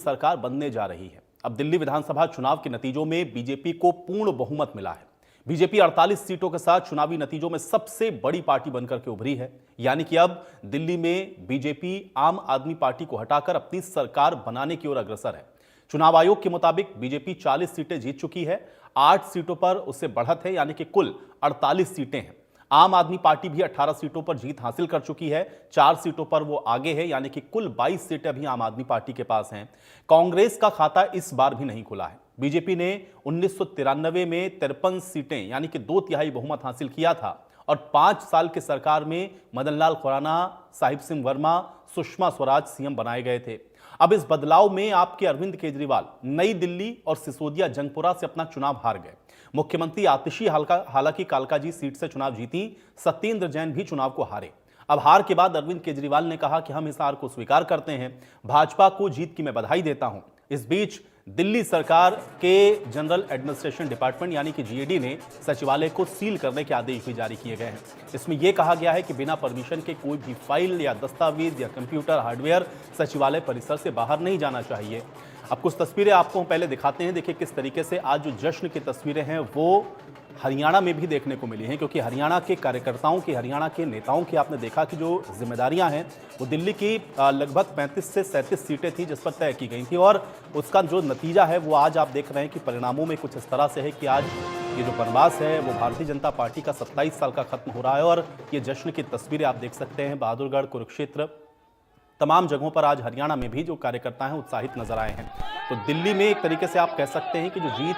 सरकार बनने जा रही है। अब दिल्ली विधानसभा चुनाव के नतीजों में बीजेपी को पूर्ण बहुमत मिला है। बीजेपी 48 सीटों के साथ चुनावी नतीजों में सबसे बड़ी पार्टी बनकर के उभरी है। यानी कि अब दिल्ली में बीजेपी आम आदमी पार्टी को हटाकर अपनी सरकार बनाने की ओर अग्रसर है। चुनाव आयोग के मुताबिक बीजेपी 40 सीटें जीत चुकी है, 8 सीटों पर उससे बढ़त है, यानी कि कुल 48 सीटें हैं। आम आदमी पार्टी भी 18 सीटों पर जीत हासिल कर चुकी है, 4 सीटों पर वो आगे है, यानी कि कुल 22 सीटें अभी आम आदमी पार्टी के पास हैं। कांग्रेस का खाता इस बार भी नहीं खुला है। बीजेपी ने 1993 में 53 सीटें यानी कि 2/3 बहुमत हासिल किया था और 5 साल की सरकार में मदन लाल खुराना, साहिब सिंह वर्मा, सुषमा स्वराज सीएम बनाए गए थे। अब इस बदलाव में आपके अरविंद केजरीवाल नई दिल्ली और सिसोदिया जंगपुरा से अपना चुनाव हार गए। मुख्यमंत्री आतिशी हालांकि कालकाजी सीट से चुनाव जीती, सत्येंद्र जैन भी चुनाव को हारे। अब हार के बाद अरविंद केजरीवाल ने कहा कि हम इस हार को स्वीकार करते हैं, भाजपा को जीत की मैं बधाई देता हूं। इस बीच दिल्ली सरकार के जनरल एडमिनिस्ट्रेशन डिपार्टमेंट यानी कि जीएडी ने सचिवालय को सील करने के आदेश भी जारी किए गए हैं। इसमें यह कहा गया है कि बिना परमिशन के कोई भी फाइल या दस्तावेज या कंप्यूटर हार्डवेयर सचिवालय परिसर से बाहर नहीं जाना चाहिए। अब कुछ तस्वीरें आपको पहले दिखाते हैं। देखिए किस तरीके से आज जो जश्न की तस्वीरें हैं वो हरियाणा में भी देखने को मिली हैं, क्योंकि हरियाणा के कार्यकर्ताओं की, हरियाणा के नेताओं की आपने देखा कि जो जिम्मेदारियां हैं वो दिल्ली की लगभग 35 से 37 सीटें थी जिस पर तय की गई थी, और उसका जो नतीजा है वो आज आप देख रहे हैं कि परिणामों में कुछ इस तरह से है कि आज ये जो वनवास है वो भारतीय जनता पार्टी का 27 साल का खत्म हो रहा है। और ये जश्न की तस्वीरें आप देख सकते हैं, बहादुरगढ़, कुरुक्षेत्र, तमाम जगहों पर आज हरियाणा में भी जो कार्यकर्ता हैं उत्साहित नजर आए हैं। तो दिल्ली में एक तरीके से आप कह सकते हैं कि जो जीत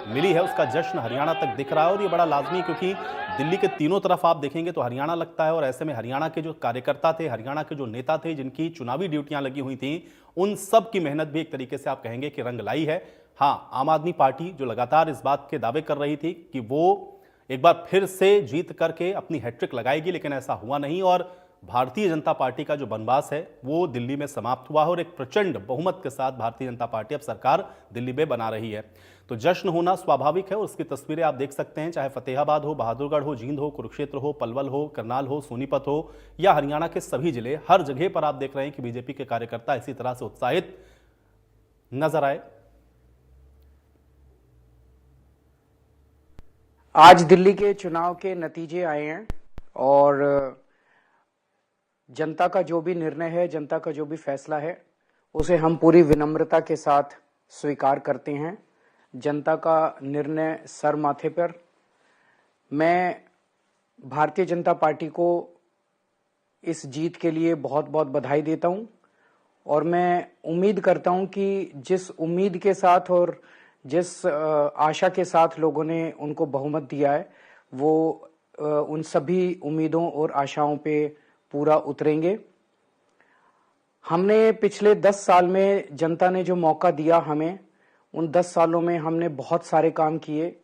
मिली है उसका जश्न हरियाणा तक दिख रहा है, और ये बड़ा लाजमी है क्योंकि दिल्ली के तीनों तरफ आप देखेंगे तो हरियाणा लगता है, और ऐसे में हरियाणा के जो कार्यकर्ता थे, हरियाणा के जो नेता थे जिनकी चुनावी ड्यूटियां लगी हुई थी, उन सब की मेहनत भी एक तरीके से आप कहेंगे कि रंग लाई है। हाँ, आम आदमी पार्टी जो लगातार इस बात के दावे कर रही थी कि वो एक बार फिर से जीत करके अपनी हैट्रिक लगाएगी, लेकिन ऐसा हुआ नहीं, और भारतीय जनता पार्टी का जो वनवास है वो दिल्ली में समाप्त हुआ है और एक प्रचंड बहुमत के साथ भारतीय जनता पार्टी अब सरकार दिल्ली में बना रही है। तो जश्न होना स्वाभाविक है और उसकी तस्वीरें आप देख सकते हैं, चाहे फतेहाबाद हो, बहादुरगढ़ हो, जींद हो, कुरुक्षेत्र हो, पलवल हो, करनाल हो, सोनीपत हो या हरियाणा के सभी जिले, हर जगह पर आप देख रहे हैं कि बीजेपी के कार्यकर्ता इसी तरह से उत्साहित नजर आए। आज दिल्ली के चुनाव के नतीजे आए हैं और जनता का जो भी निर्णय है, जनता का जो भी फैसला है, उसे हम पूरी विनम्रता के साथ स्वीकार करते हैं। जनता का निर्णय सर माथे पर। मैं भारतीय जनता पार्टी को इस जीत के लिए बहुत बहुत बधाई देता हूं, और मैं उम्मीद करता हूं कि जिस उम्मीद के साथ और जिस आशा के साथ लोगों ने उनको बहुमत दिया है, वो उन सभी उम्मीदों और आशाओं पे पूरा उतरेंगे। हमने पिछले 10 साल में जनता ने जो मौका दिया हमें, उन 10 सालों में हमने बहुत सारे काम किए।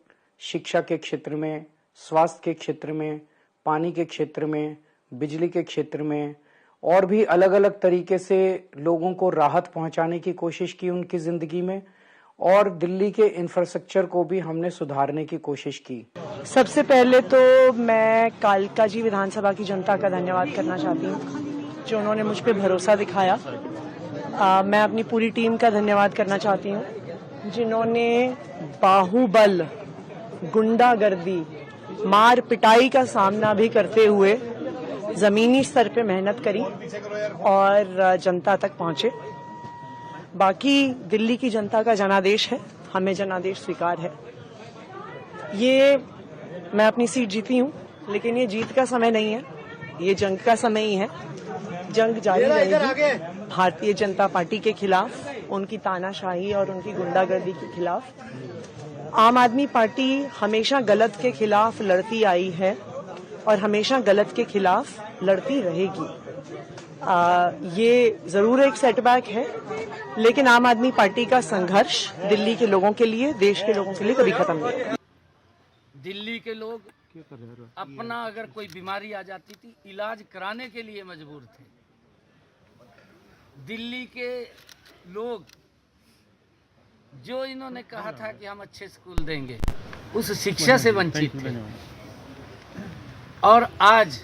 शिक्षा के क्षेत्र में, स्वास्थ्य के क्षेत्र में, पानी के क्षेत्र में, बिजली के क्षेत्र में, और भी अलग अलग तरीके से लोगों को राहत पहुंचाने की कोशिश की उनकी जिंदगी में, और दिल्ली के इंफ्रास्ट्रक्चर को भी हमने सुधारने की कोशिश की। सबसे पहले तो मैं कालकाजी विधानसभा की जनता का धन्यवाद करना चाहती हूँ जो उन्होंने मुझ पर भरोसा दिखाया। मैं अपनी पूरी टीम का धन्यवाद करना चाहती हूँ जिन्होंने बाहुबल, गुंडागर्दी, मार पिटाई का सामना भी करते हुए जमीनी स्तर पे मेहनत करी और जनता तक पहुंचे। बाकी दिल्ली की जनता का जनादेश है, हमें जनादेश स्वीकार है। ये मैं अपनी सीट जीती हूँ, लेकिन ये जीत का समय नहीं है, ये जंग का समय ही है। जंग जारी रहेगी भारतीय जनता पार्टी के खिलाफ, उनकी तानाशाही और उनकी गुंडागर्दी के खिलाफ। आम आदमी पार्टी हमेशा गलत के खिलाफ लड़ती आई है और हमेशा गलत के खिलाफ लड़ती रहेगी। ये जरूर एक सेटबैक है, लेकिन आम आदमी पार्टी का संघर्ष दिल्ली के लोगों के लिए, देश के लोगों के लिए कभी खत्म नहीं होगा। दिल्ली के लोग अपना अगर कोई बीमारी आ जाती थी, इलाज कराने के लिए मजबूर थे। दिल्ली के लोग जो इन्होंने कहा था कि हम अच्छे स्कूल देंगे, उस शिक्षा से वंचित थे। और आज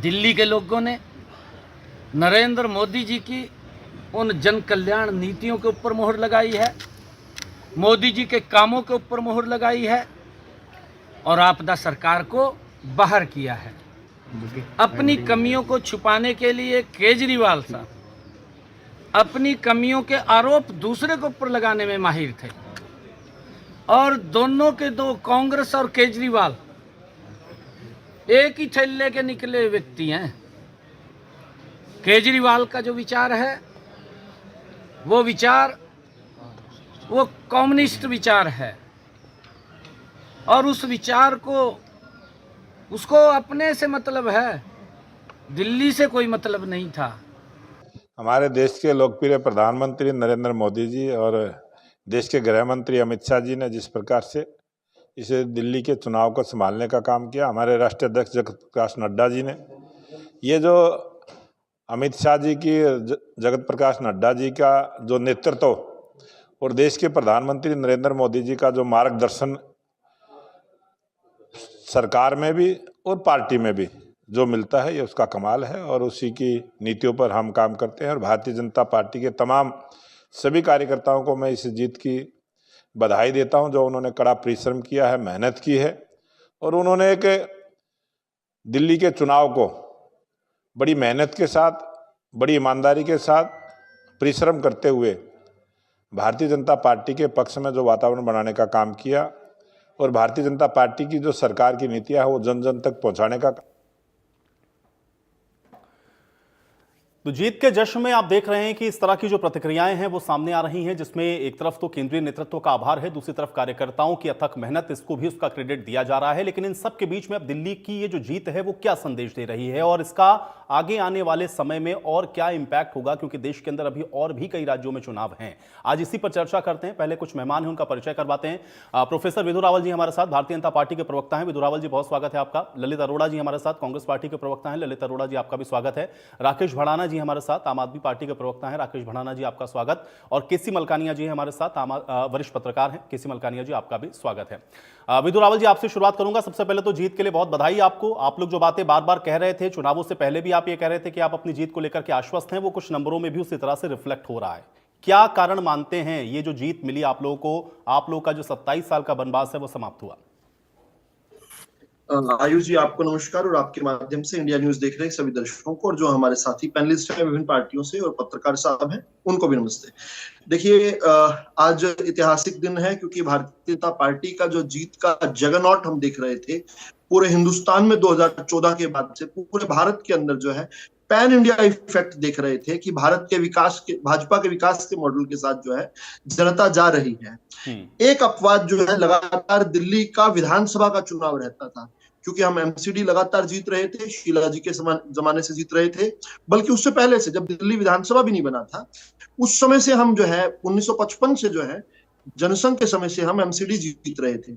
दिल्ली के लोगों ने नरेंद्र मोदी जी की उन जन कल्याण नीतियों के ऊपर मोहर लगाई है, मोदी जी के कामों के ऊपर मोहर लगाई है और आपदा सरकार को बाहर किया है। अपनी कमियों को छुपाने के लिए केजरीवाल साहब अपनी कमियों के आरोप दूसरे के ऊपर लगाने में माहिर थे और दोनों के दो, कांग्रेस और केजरीवाल, एक ही थैले के निकले व्यक्ति हैं। केजरीवाल का जो विचार है वो कम्युनिस्ट विचार है और उस विचार को उसको अपने से मतलब है, दिल्ली से कोई मतलब नहीं था। हमारे देश के लोकप्रिय प्रधानमंत्री नरेंद्र मोदी जी और देश के गृह मंत्री अमित शाह जी ने जिस प्रकार से इसे दिल्ली के चुनाव को संभालने का काम किया, हमारे राष्ट्रीय अध्यक्ष जगत प्रकाश नड्डा जी ने, ये जो अमित शाह जी की, जगत प्रकाश नड्डा जी का जो नेतृत्व और देश के प्रधानमंत्री नरेंद्र मोदी जी का जो मार्गदर्शन सरकार में भी और पार्टी में भी जो मिलता है, ये उसका कमाल है और उसी की नीतियों पर हम काम करते हैं। और भारतीय जनता पार्टी के तमाम सभी कार्यकर्ताओं को मैं इस जीत की बधाई देता हूं, जो उन्होंने कड़ा परिश्रम किया है, मेहनत की है और उन्होंने एक दिल्ली के चुनाव को बड़ी मेहनत के साथ, बड़ी ईमानदारी के साथ परिश्रम करते हुए भारतीय जनता पार्टी के पक्ष में जो वातावरण बनाने का काम किया और भारतीय जनता पार्टी की जो सरकार की नीतियां है वो जन जन तक पहुंचाने का। तो जीत के जश्न में आप देख रहे हैं कि इस तरह की जो प्रतिक्रियाएं हैं वो सामने आ रही हैं, जिसमें एक तरफ तो केंद्रीय नेतृत्व का आभार है, दूसरी तरफ कार्यकर्ताओं की अथक मेहनत, इसको भी उसका क्रेडिट दिया जा रहा है। लेकिन इन सब के बीच में अब दिल्ली की ये जो जीत है वो क्या संदेश दे रही है और इसका आगे आने वाले समय में और क्या इंपैक्ट होगा, क्योंकि देश के अंदर अभी और भी कई राज्यों में चुनाव हैं। आज इसी पर चर्चा करते हैं। पहले कुछ मेहमान हैं, उनका परिचय करवाते हैं। प्रोफेसर विधु रावल जी हमारे साथ, भारतीय जनता पार्टी के प्रवक्ता हैं। विधु रावल जी, बहुत स्वागत है आपका। ललित अरोड़ा जी हमारे साथ, कांग्रेस पार्टी के प्रवक्ता हैं। ललित अरोड़ा जी, आपका भी स्वागत है। राकेश भड़ाना जी हमारे साथ, आम आदमी पार्टी के प्रवक्ता हैं। राकेश भड़ाना जी, आपका स्वागत। और केसी मलकानिया जी हमारे साथ, वरिष्ठ पत्रकार हैं। केसी मलकानिया जी, आपका भी स्वागत है। विधु रावल जी, आपसे शुरुआत करूंगा। सबसे पहले तो जीत के लिए बहुत बधाई आपको। आप लोग जो बातें बार बार कह रहे थे, चुनावों से पहले भी आप ये कह रहे थे कि आप अपनी जीत को लेकर के आश्वस्त हैं, वो कुछ नंबरों में भी उसी तरह से रिफ्लेक्ट हो रहा है। क्या कारण मानते हैं ये जो जीत मिली आप लोगों को, आप लोगों का जो 27 साल का वनवास है वो समाप्त हुआ? आयुष जी, आपको नमस्कार और आपके माध्यम से इंडिया न्यूज देख रहे सभी दर्शकों को और जो हमारे साथी पैनलिस्ट हैं विभिन्न पार्टियों से और पत्रकार साहब हैं उनको भी नमस्ते। देखिए, आज ऐतिहासिक दिन है क्योंकि भारतीय जनता पार्टी का जो जीत का जगरनॉट हम देख रहे थे पूरे हिंदुस्तान में 2014 के बाद से पूरे भारत के अंदर जो है पैन इंडिया इफेक्ट देख रहे थे कि भारत के विकास के, भाजपा के विकास के मॉडल के साथ जो है जनता जा रही है। एक अपवाद जो है, लगातार दिल्ली का विधानसभा का चुनाव रहता था क्योंकि हम एमसीडी लगातार जीत रहे थे, शीला जी के जमाने से जीत रहे थे, बल्कि उससे पहले से जब दिल्ली विधानसभा भी नहीं बना था उस समय से हम जो है 1955 से जो है जनसंघ के समय से हम एमसीडी जीत रहे थे।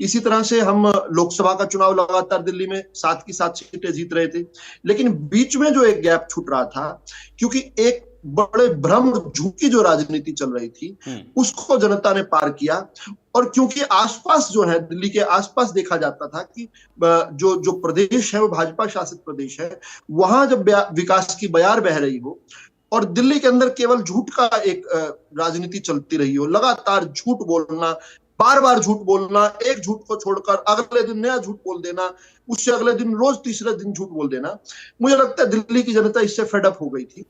इसी तरह से हम लोकसभा का चुनाव लगातार दिल्ली में 7 की 7 सीटें जीत रहे थे। लेकिन बीच में जो एक गैप छूट रहा था क्योंकि एक बड़े भ्रम और झूठी जो राजनीति चल रही थी उसको जनता ने पार किया और क्योंकि आसपास जो है दिल्ली के आसपास देखा जाता था कि जो प्रदेश है वो भाजपा शासित प्रदेश है, वहां जब विकास की बयार बह रही हो और दिल्ली के अंदर केवल झूठ का एक राजनीति चलती रही हो, लगातार झूठ बोलना, बार बार झूठ बोलना, एक झूठ को छोड़कर अगले दिन नया झूठ बोल देना, उससे अगले दिन रोज तीसरे दिन झूठ बोल देना, मुझे लगता है दिल्ली की जनता इससे फेडअप हो गई थी।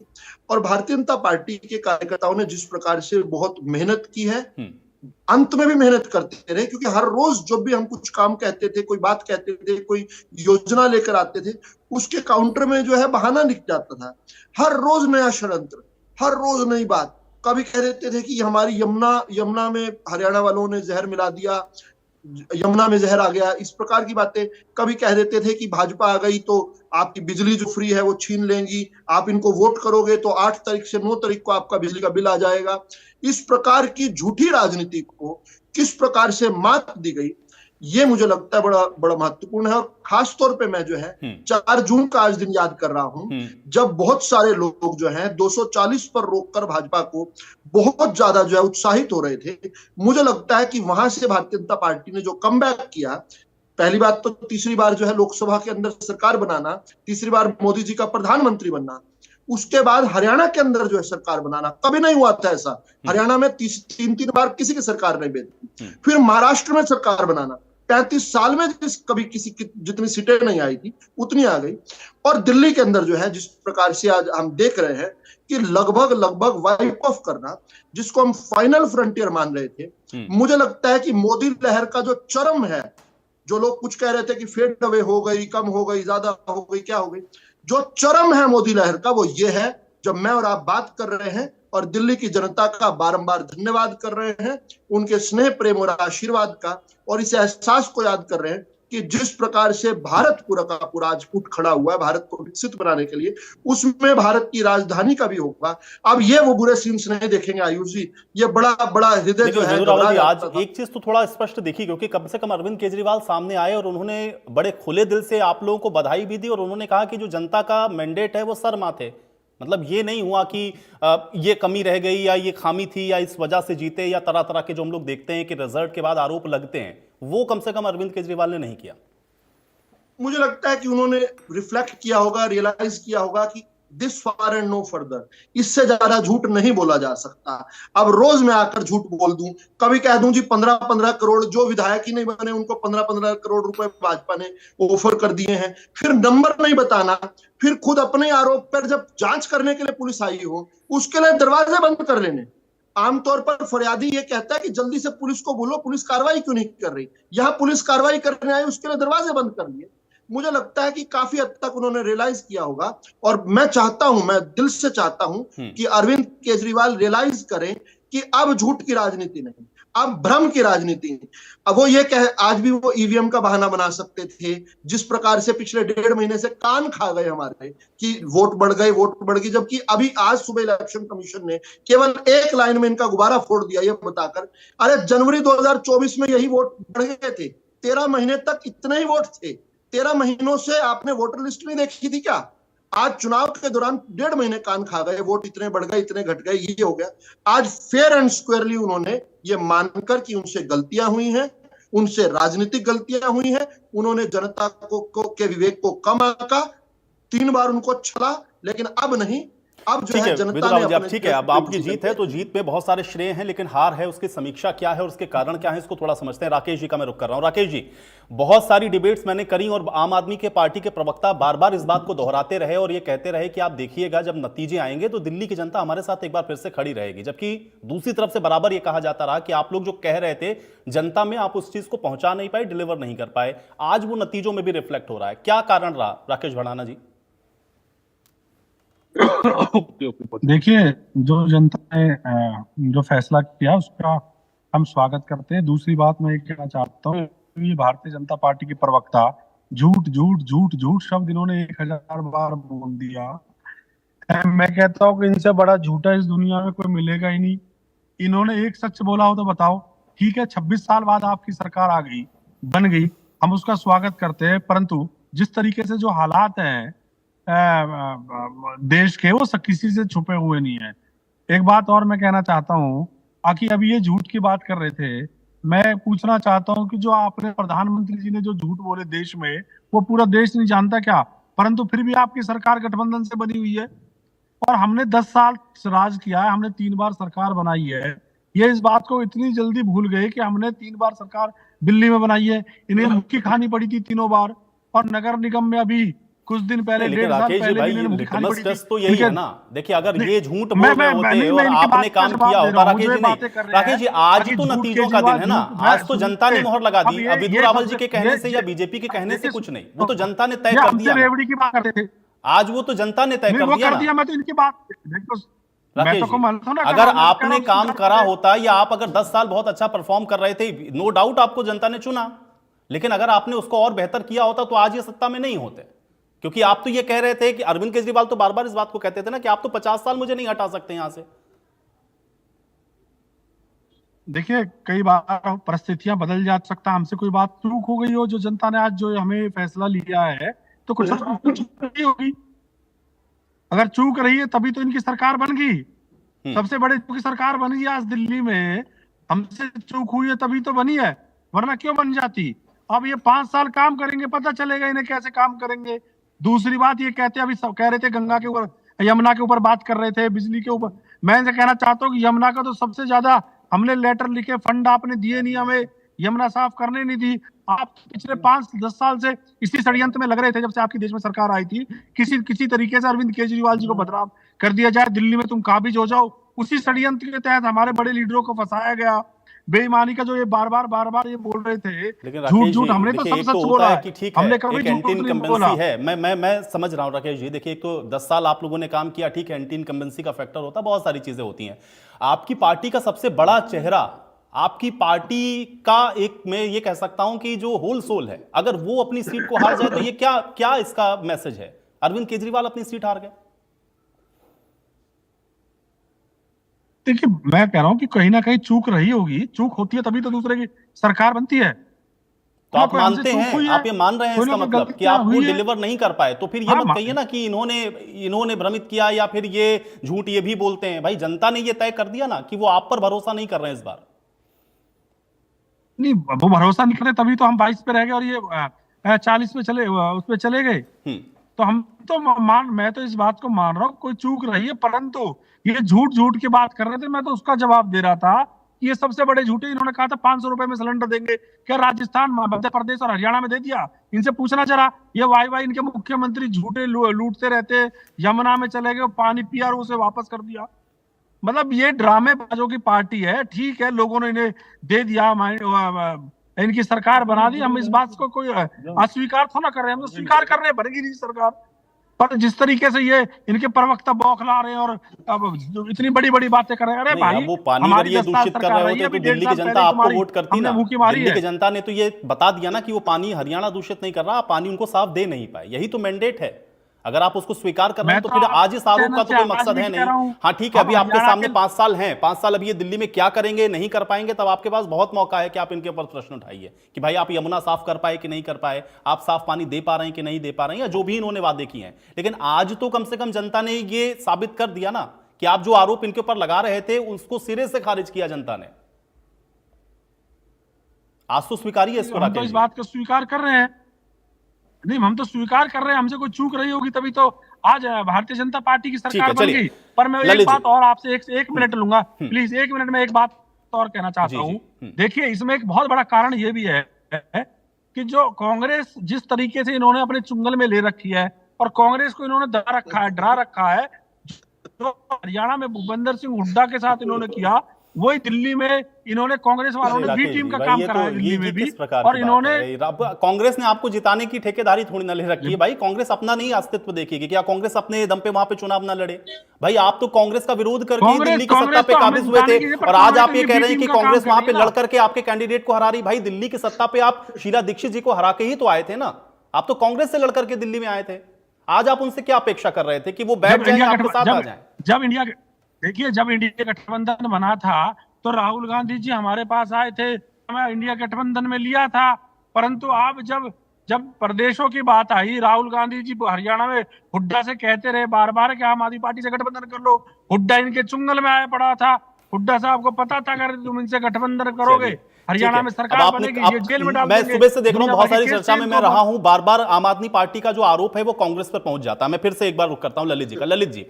और भारतीय जनता पार्टी के कार्यकर्ताओं ने जिस प्रकार से बहुत मेहनत की है, अंत में भी मेहनत करते रहे क्योंकि हर रोज जब भी हम कुछ काम कहते थे, कोई बात कहते थे, कोई योजना लेकर आते थे, उसके काउंटर में जो है बहाना निकल जाता था। हर रोज नया षड्यंत्र, हर रोज नई बात। कभी कह देते थे कि हमारी यमुना में हरियाणा वालों ने जहर मिला दिया, यमुना में जहर आ गया, इस प्रकार की बातें। कभी कह देते थे कि भाजपा आ गई तो आपकी बिजली जो फ्री है वो छीन लेंगी, आप इनको वोट करोगे तो 8 तारीख से 9 तारीख को आपका बिजली का बिल आ जाएगा। इस प्रकार की झूठी राजनीति को किस प्रकार से मात दी गई, ये मुझे लगता है बड़ा महत्वपूर्ण है। और खास तौर पे मैं जो है 4 जून का आज दिन याद कर रहा हूं जब बहुत सारे लोग जो हैं 240 पर रोककर भाजपा को बहुत ज्यादा जो है उत्साहित हो रहे थे। मुझे लगता है कि वहां से भारतीय जनता पार्टी ने जो कमबैक किया, पहली बात तो तीसरी बार जो है लोकसभा के अंदर सरकार बनाना, तीसरी बार मोदी जी का प्रधानमंत्री बनना, उसके बाद हरियाणा के अंदर जो है सरकार बनाना, कभी नहीं हुआ था ऐसा। हरियाणा में 3 बार किसी की सरकार नहीं बनी। फिर महाराष्ट्र में सरकार बनाना, 35 साल में कभी किसी की जितनी सीटें नहीं आई थी उतनी आ गई। और दिल्ली के अंदर जो है जिस प्रकार से आज हम देख रहे हैं कि लगभग वाइप ऑफ करना, जिसको हम फाइनल फ्रंटियर मान रहे थे, मुझे लगता है कि मोदी लहर का जो चरम है, जो लोग कुछ कह रहे थे कि फेड अवे हो गई, कम हो गई, ज्यादा हो गई, क्या हो गई, जो चरम है मोदी लहर का वो ये है जब मैं और आप बात कर रहे हैं और दिल्ली की जनता का बारंबार धन्यवाद कर रहे हैं, उनके स्नेह प्रेम और आशीर्वाद का, और इस एहसास को याद कर रहे हैं कि जिस प्रकार से भारत पूरा का पूरा आज उठ खड़ा हुआ है भारत को विकसित बनाने के लिए, उसमें भारत की राजधानी का भी होगा। अब ये वो बुरे सीन्स नहीं देखेंगे आयुष जी, ये बड़ा बड़ा हृदय जो है। आज एक चीज तो थोड़ा स्पष्ट देखी, क्योंकि कम से कम अरविंद केजरीवाल सामने आए और उन्होंने बड़े खुले दिल से आप लोगों को बधाई भी दी, और उन्होंने कहा कि जो जनता का मैंडेट है वो सर माथे, मतलब ये नहीं हुआ कि ये कमी रह गई या ये खामी थी या इस वजह से जीते, या तरह तरह के जो हम लोग देखते हैं कि रिजल्ट के बाद आरोप लगते हैं, वो कम से कम अरविंद केजरीवाल ने नहीं किया। मुझे लगता है कि उन्होंने रिफ्लेक्ट किया होगा, रियलाइज किया होगा कि this far and no further, इससे ज्यादा झूठ नहीं बोला जा सकता। अब रोज मैं आकर झूठ बोल दूं, कभी कह दूं जी 15-15 करोड़, जो विधायक ही नहीं बने उनको 15-15 करोड़ रुपए भाजपा ने ऑफर कर दिए हैं, फिर नंबर नहीं बताना, फिर खुद अपने आरोप पर जब जांच करने के लिए पुलिस आई हो उसके लिए दरवाजे बंद कर लेने। आमतौर पर फरियादी ये कहता है कि जल्दी से पुलिस को बोलो, पुलिस कार्रवाई क्यों नहीं कर रही, यहां पुलिस कार्रवाई करने आई उसके लिए दरवाजे बंद कर लिए। मुझे लगता है कि काफी हद तक उन्होंने रियलाइज किया होगा, और मैं चाहता हूं, मैं दिल से चाहता हूं कि अरविंद केजरीवाल रियलाइज करें कि अब झूठ की राजनीति नहीं, अब भ्रम की राजनीति नहीं। अब वो ये कहे, आज भी वो ईवीएम का बहाना बना सकते थे, जिस प्रकार से पिछले 1.5 महीने से कान खा गए हमारे कि वोट बढ़ गई, जबकि अभी आज सुबह इलेक्शन कमीशन ने केवल एक लाइन में इनका गुब्बारा फोड़ दिया ये बताकर, अरे जनवरी 2024 में यही वोट बढ़ गए थे, 13 महीने तक इतने ही वोट थे, 13 महीनों से आपने वोटर लिस्ट नहीं देखी थी क्या? आज चुनाव के दौरान 1.5 महीने कान खा गए, वोट इतने बढ़ गए, इतने घट गए, ये हो गया। आज फेयर एंड स्क्वायरली उन्होंने ये मानकर कि उनसे गलतियां हुई हैं, उनसे राजनीतिक गलतियां हुई हैं, उन्होंने जनता के विवेक को कम आंका, 3 बार उनको छला, लेकिन अब नहीं, अब जो है जनता ने अब ठीक है, अब आपकी जीत है तो जीत में बहुत सारे श्रेय हैं, लेकिन हार है उसकी समीक्षा क्या है और उसके कारण क्या है, इसको थोड़ा समझते हैं। राकेश जी का मैं रुख कर रहा हूं। राकेश जी, बहुत सारी डिबेट्स मैंने करी और आम आदमी के पार्टी के प्रवक्ता बार बार इस बात को दोहराते रहे और ये कहते रहे कि आप देखिएगा जब नतीजे आएंगे तो दिल्ली की जनता हमारे साथ एक बार फिर से खड़ी रहेगी, जबकि दूसरी तरफ से बराबर ये कहा जाता रहा कि आप लोग जो कह रहे थे जनता में आप उस चीज को पहुंचा नहीं पाए, डिलीवर नहीं कर पाए। आज वो नतीजों में भी रिफ्लेक्ट हो रहा है, क्या कारण रहा राकेश भड़ाना जी? देखिए, जो जनता ने जो फैसला किया उसका हम स्वागत करते हैं। दूसरी बात मैं ये कहना चाहता हूँ, ये भारतीय जनता पार्टी के प्रवक्ता झूठ झूठ झूठ झूठ शब्द इन्होंने 1000 बार बोल दिया। मैं कहता हूँ कि इनसे बड़ा झूठा इस दुनिया में कोई मिलेगा ही नहीं। इन्होंने एक सच बोला हो तो बताओ, ठीक है 26 साल बाद आपकी सरकार आ गई, बन गई, हम उसका स्वागत करते हैं, परंतु जिस तरीके से जो हालात हैं देश के, वो किसी से छुपे हुए नहीं है। एक बात और मैं कहना चाहता हूँ, आखिर अभी ये झूठ की बात कर रहे थे, मैं पूछना चाहता हूँ कि जो आपने प्रधानमंत्री जी ने जो झूठ बोले देश में, वो पूरा देश नहीं जानता क्या? परंतु फिर भी आपकी सरकार गठबंधन से बनी हुई है और हमने 10 साल राज किया है, हमने 3 बार सरकार बनाई है। ये इस बात को इतनी जल्दी भूल गए कि हमने 3 बार सरकार दिल्ली में बनाई है, इन्हें मुक्की खानी पड़ी थी 3 बार, और नगर निगम में अभी कुछ दिन पहले, 1.5 साल पहले भी इन्हें मुक्की खानी पड़ी थी। तो यही है ना, देखिए अगर ये झूठ बोल रहे होते और आपने काम किया होता, राकेश जी नहीं, राकेश जी आज तो नतीजों का दिन है ना, आज तो जनता ने मोहर लगा दी। अब विदु रावल जी के कहने से या बीजेपी के कहने से कुछ नहीं, वो तो जनता ने तय कर दिया। रेवड़ी की बात करते थे, आज वो तो जनता ने तय कर दिया। मैं तो इनकी बात अगर आपने काम करा होता या आप अगर 10 साल बहुत अच्छा परफॉर्म कर रहे थे, नो डाउट आपको जनता ने चुना, लेकिन अगर आपने उसको और बेहतर किया होता तो आज ये सत्ता में नहीं होते। क्योंकि आप तो ये कह रहे थे कि अरविंद केजरीवाल तो बार बार इस बात को कहते थे ना कि आप तो 50 साल मुझे नहीं हटा सकते यहां से। देखिए, कई बार परिस्थितियां बदल जा सकता, हमसे कोई बात चूक हो गई हो, जो जनता ने आज जो हमें फैसला लिया है, तो कुछ नहीं होगी। अगर चूक रही है तभी तो इनकी सरकार बन गई, सबसे बड़ी की सरकार बनी है आज दिल्ली में, हमसे चूक हुई है तभी तो बनी है, वरना क्यों बन जाती। अब ये 5 साल काम करेंगे, पता चलेगा इन्हें कैसे काम करेंगे। दूसरी बात ये कहते, अभी सब कह रहे थे गंगा के ऊपर यमुना के ऊपर बात कर रहे थे, बिजली के ऊपर। मैं इनसे कहना चाहता हूँ कि यमुना का तो सबसे ज्यादा हमने लेटर लिखे, फंड आपने दिए नहीं, हमें यमुना साफ करने नहीं दी। आप पिछले 5-10 साल से इसी षड्यंत्र में लग रहे थे जब से आपकी देश में सरकार आई थी, किसी तरीके से अरविंद केजरीवाल जी को बदनाम कर दिया जाए, दिल्ली में तुम काबिज हो जाओ। उसी षड्यंत्र के तहत हमारे बड़े लीडरों को फंसाया गया। बेईमानी का जो ये बार बार ये बोल रहे थे, झूठ झूठ, हमने तो सब सच बोला है, हमने कभी झूठ नहीं बोला है। मैं समझ रहा हूँ राकेश जी, देखिए एक तो 10 साल आप लोगों ने काम किया, ठीक है, एंटी इनकम्बेंसी का फैक्टर होता है, बहुत सारी चीजें होती हैं। आपकी पार्टी का सबसे बड़ा चेहरा, आपकी पार्टी का एक, मैं ये कह सकता हूं कि जो होल सोल है, अगर वो अपनी सीट को हार जाए तो ये क्या इसका मैसेज है? अरविंद केजरीवाल अपनी सीट हार गए। देखिए, मैं कह रहा हूं कि कहीं ना कहीं चूक रही होगी, चूक होती है तभी तो दूसरे की सरकार बनती है। तो आप मानते हैं, आप ये मान रहे हैं इसका मतलब कि आप वो डिलीवर नहीं कर पाए, तो फिर ये मत कहिए ना कि इन्होंने भ्रमित किया या फिर ये झूठ ये भी बोलते हैं। भाई जनता ने ये तय कर दिया ना कि वो आप पर भरोसा नहीं कर रहे हैं इस बार। नहीं, वो भरोसा नहीं करते तभी तो हम 22 पे रह गए और ये 40 पे उस पे चले गए। तो हम तो मैं तो इस बात को मान रहा हूँ, कोई चूक रही है, परंतु ये झूठ की बात कर रहे थे, मैं तो उसका जवाब दे रहा था। ये सबसे बड़े झूठे, इन्होंने कहा था 500 रुपए में सिलेंडर देंगे, क्या राजस्थान, मध्य प्रदेश और हरियाणा में दे दिया? इनसे पूछना जरा। ये वाई इनके मुख्यमंत्री झूठे लूटते रहते, यमुना में चले गए, पानी पिया और उसे वापस कर दिया। मतलब ये ड्रामेबाजों की पार्टी है। ठीक है, लोगों ने इन्हें दे दिया, इनकी सरकार बना दी, हम इस बात को कोई अस्वीकार थोड़ा कर रहे हैं, हम तो स्वीकार कर रहे हैं, बनेगी नहीं सरकार। पर जिस तरीके से ये इनके प्रवक्ता बौखला रहे हैं और अब इतनी बड़ी बातें कर रहे हैं, अरे भाई, वो पानी अगर ये दूषित कर रहे होते तो दिल्ली की जनता आपको वोट करती ना। दिल्ली की जनता ने तो ये बता दिया ना कि वो पानी हरियाणा दूषित नहीं कर रहा, पानी उनको साफ दे नहीं पाए, यही तो मैंडेट है। अगर आप उसको स्वीकार कर रहे हैं तो फिर आज इस आरोप का तो कोई मकसद है नहीं। हाँ ठीक है, अभी आपके सामने 5 साल हैं, 5 साल अभी ये दिल्ली में क्या करेंगे, नहीं कर पाएंगे, तब आपके पास बहुत मौका है कि आप इनके ऊपर प्रश्न उठाइए कि भाई आप यमुना साफ कर पाए कि नहीं कर पाए, आप साफ पानी दे पा रहे हैं कि नहीं दे पा रहे हैं, या जो भी इन्होंने वादे किए हैं। लेकिन आज तो कम से कम जनता ने ये साबित कर दिया ना कि आप जो आरोप इनके ऊपर लगा रहे थे उसको सिरे से खारिज किया जनता ने। आज तो स्वीकारिए इसको। हम तो इस बात को स्वीकार कर रहे हैं, नहीं हम तो स्वीकार कर रहे हैं, हमसे कोई चूक रही होगी तभी तो आज भारतीय जनता पार्टी की सरकार बन गई। पर मैं एक बात और आपसे एक मिनट लूंगा प्लीज, 1 मिनट में एक बात और कहना चाहता हूं। देखिए, इसमें एक बहुत बड़ा कारण ये भी है कि जो कांग्रेस जिस तरीके से इन्होंने अपने चुंगल में ले रखी है और कांग्रेस को इन्होंने डरा रखा है, जो हरियाणा में भूपेंद्र सिंह हुड्डा के साथ इन्होंने किया, वही दिल्ली में इन्होंने कांग्रेस वालों ने बी टीम का काम कराया दिल्ली में भी। और इन्होंने कांग्रेस ने आपको जिताने की ठेकेदारी थोड़ी ना ले रखी है भाई। कांग्रेस अपना नहीं अस्तित्व देखेगी क्या? कांग्रेस अपने दम पे वहां पे चुनाव ना लड़े? भाई आप तो कांग्रेस का विरोध करके दिल्ली की सत्ता पे काबिज हुए थे और आज आप ये कह रहे हैं कि कांग्रेस वहां पे लड़ करके आपके कैंडिडेट को हरा रही। भाई दिल्ली की सत्ता पे आप शीला दीक्षित जी को हरा के ही तो आए थे ना, आप तो कांग्रेस से लड़ करके दिल्ली में आए थे। आज आप उनसे क्या अपेक्षा कर रहे थे कि वो बैठ जाए आपके साथ आ जाए? जब इंडिया गठबंधन बना था तो राहुल गांधी जी हमारे पास आए थे, हमें इंडिया गठबंधन में लिया था। परंतु आप जब प्रदेशों की बात आई, राहुल गांधी जी हरियाणा में हुड्डा से कहते रहे बार बार कि आम आदमी पार्टी से गठबंधन कर लो। हुड्डा इनके चुंगल में आया पड़ा था। हुड्डा साहब को पता था अगर तुम इनसे गठबंधन करोगे हरियाणा में सरकार बनेगी, ये जेल में डाल देंगे। मैं सुबह से देख रहा हूं बहुत सारी चर्चा में मैं रहा हूं, बार बार आम आदमी पार्टी का जो आरोप है वो कांग्रेस पर पहुंच जाता है। मैं फिर से एक बार रुक करता हूं ललित जी का। ललित जी,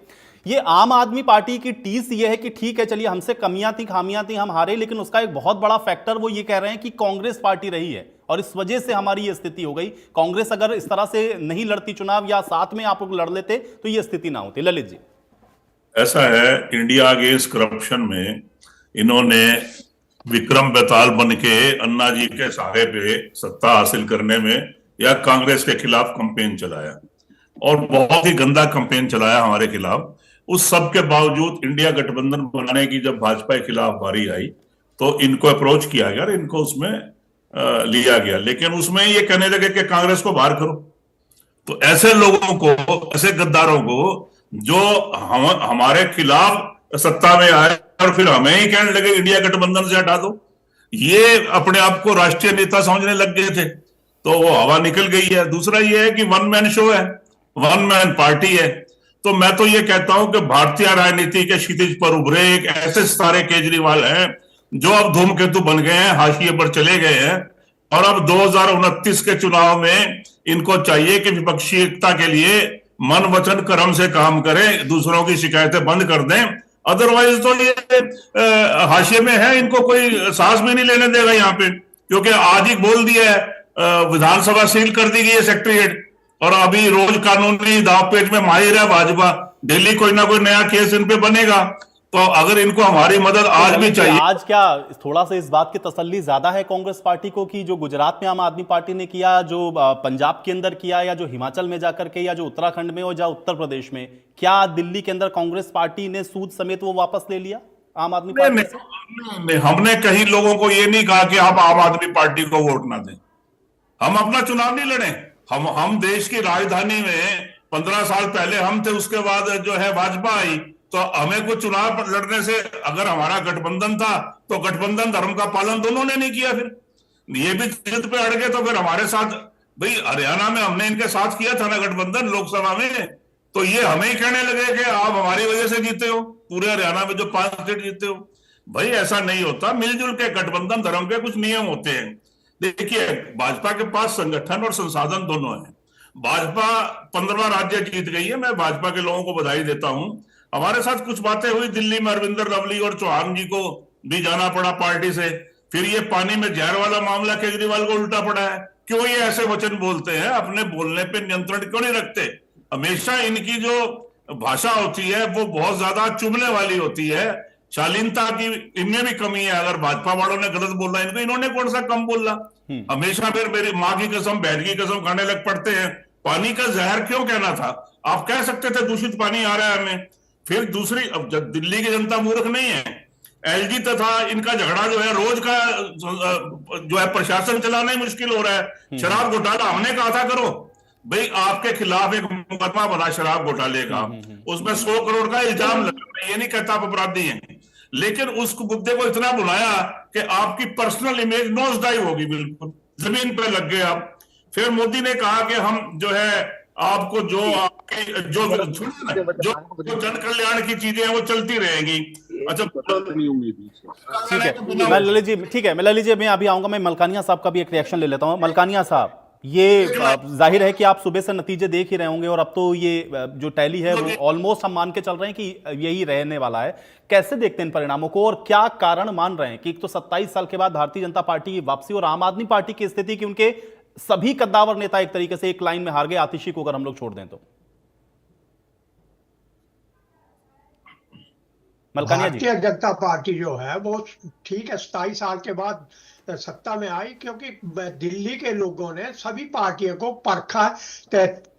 ये आम आदमी पार्टी की टीस ये है कि ठीक है चलिए हमसे कमियां थी खामियां थी हम हारे, लेकिन उसका एक बहुत बड़ा फैक्टर वो ये कह रहे हैं कि कांग्रेस पार्टी रही है और इस वजह से हमारी ये स्थिति हो गई। कांग्रेस अगर इस तरह से नहीं लड़ती चुनाव या साथ में आप लोग लड़ लेते तो ये स्थिति ना होती। ललित जी, ऐसा है, इंडिया अगेंस्ट करप्शन में इन्होंने विक्रम बेताल बन के अन्ना जी के सहारे पे सत्ता हासिल करने में या कांग्रेस के खिलाफ कैंपेन चलाया और बहुत ही गंदा कैंपेन चलाया हमारे खिलाफ। उस सब के बावजूद इंडिया गठबंधन बनाने की जब भाजपा के खिलाफ बारी आई तो इनको अप्रोच किया गया, इनको उसमें लिया गया, लेकिन उसमें ये कहने लगे कि कांग्रेस को बाहर करो। तो ऐसे लोगों को, ऐसे गद्दारों को जो हमारे खिलाफ सत्ता में आए और फिर हमें ही कहने लगे इंडिया गठबंधन से हटा दो, ये अपने आप को राष्ट्रीय नेता समझने लग गए थे, तो वो हवा निकल गई है। दूसरा ये है कि वन मैन शो है, वन मैन पार्टी है। तो मैं तो ये कहता हूं कि भारतीय राजनीति के क्षितिज पर उभरे एक ऐसे सारे केजरीवाल हैं जो अब धूमकेतु बन गए हैं, हाशिए पर चले गए हैं और अब 2029 के चुनाव में इनको चाहिए कि विपक्षी एकता के लिए मन वचन कर्म से काम करें, दूसरों की शिकायतें बंद कर दें। अदरवाइज तो ये हाशिए में है, इनको कोई सांस भी नहीं लेने देगा यहाँ पे, क्योंकि आज ही बोल दिया है विधानसभा सील कर दी गई है सेक्रेटरीएट, और अभी रोज कानूनी दावपेच में माहिर है भाजपा। दिल्ली कोई ना कोई नया केस इन पे बनेगा, तो अगर इनको हमारी मदद आज भी चाहिए। आज क्या थोड़ा सा इस बात की तसल्ली ज्यादा है कांग्रेस पार्टी को कि जो गुजरात में आम आदमी पार्टी ने किया, जो पंजाब के अंदर किया, या जो हिमाचल में जाकर के, या जो उत्तराखंड में और या उत्तर प्रदेश में, क्या दिल्ली के अंदर कांग्रेस पार्टी ने सूद समेत वो वापस ले लिया आम आदमी पार्टी से? नहीं, हमने कहीं लोगों को ये नहीं कहा कि आप आम आदमी पार्टी को वोट ना दें। हम अपना चुनाव नहीं लड़े। हम देश की राजधानी में 15 साल पहले हम थे, उसके बाद जो है भाजपा आई, तो हमें कुछ चुनाव लड़ने से, अगर हमारा गठबंधन था तो गठबंधन धर्म का पालन दोनों ने नहीं किया, फिर ये भी जिद पे अड़ गए, तो फिर हमारे साथ, भाई हरियाणा में हमने इनके साथ किया था ना गठबंधन लोकसभा में, तो ये हमें ही कहने लगे कि आप हमारी वजह से जीते हो, पूरे हरियाणा में जो 5 सीट जीते हो। भाई ऐसा नहीं होता, मिलजुल के गठबंधन धर्म के कुछ नियम होते हैं। देखिए, भाजपा के पास संगठन और संसाधन दोनों है। भाजपा 15वां राज्य जीत गई है, मैं भाजपा के लोगों को बधाई देता हूं। हमारे साथ कुछ बातें हुई दिल्ली में, अरविंदर लवली और चौहान जी को भी जाना पड़ा पार्टी से। फिर ये पानी में जहर वाला मामला केजरीवाल को उल्टा पड़ा है। क्यों ये ऐसे वचन बोलते हैं? अपने बोलने पे नियंत्रण क्यों नहीं रखते? हमेशा इनकी जो भाषा होती है वो बहुत ज्यादा चुभने वाली होती है। शालीनता की इनमें भी कमी है। अगर भाजपा वालों ने गलत बोला इनको, इन्होंने कौन सा कम बोला? हमेशा फिर मेरी माँ की कसम बहन की कसम खाने लग पड़ते हैं। पानी का जहर क्यों कहना था? आप कह सकते थे दूषित पानी आ रहा है हमें। फिर दूसरी, अब दिल्ली की जनता मूर्ख नहीं है। एलजी तथा इनका झगड़ा जो है रोज का जो है, प्रशासन चलाना ही मुश्किल हो रहा है। शराब घोटाला हमने कहा था करो, भाई आपके खिलाफ एक मुकदमा बना शराब घोटाले का, उसमें 100 करोड़ का इल्जाम लगा। मैं ये नहीं कहता आप अपराधी हैं, लेकिन उस मुद्दे को इतना बुलाया कि आपकी पर्सनल इमेज नोज डाइव होगी, बिल्कुल जमीन पे लग गए आप। फिर मोदी ने कहा कि हम जो है आपको जो आपकी जो जन कल्याण की चीजें हैं वो चलती रहेंगी। अच्छा, ठीक है, मैं ललित जी, ठीक है, मैं ललित जी मैं अभी आऊंगा। मैं मलकानिया साहब का भी एक रिएक्शन ले लेता हूं। मलकानिया साहब, ये जाहिर है कि आप सुबह से नतीजे देख ही रहे होंगे, और अब तो ये जो टैली है वो ऑलमोस्ट हम मान के चल रहे हैं कि यही रहने वाला है। कैसे देखते हैं इन परिणामों को, और क्या कारण मान रहे हैं कि एक तो 27 साल के बाद भारतीय जनता पार्टी की वापसी, और आम आदमी पार्टी की स्थिति कि उनके सभी कद्दावर नेता एक तरीके से एक लाइन में हार गए, आतिशी को अगर हम लोग छोड़ दें तो? मलकानिया जी, भारतीय जनता पार्टी जो है वो ठीक है 27 साल के बाद सत्ता में आई, क्योंकि दिल्ली के लोगों ने सभी पार्टियों को परखा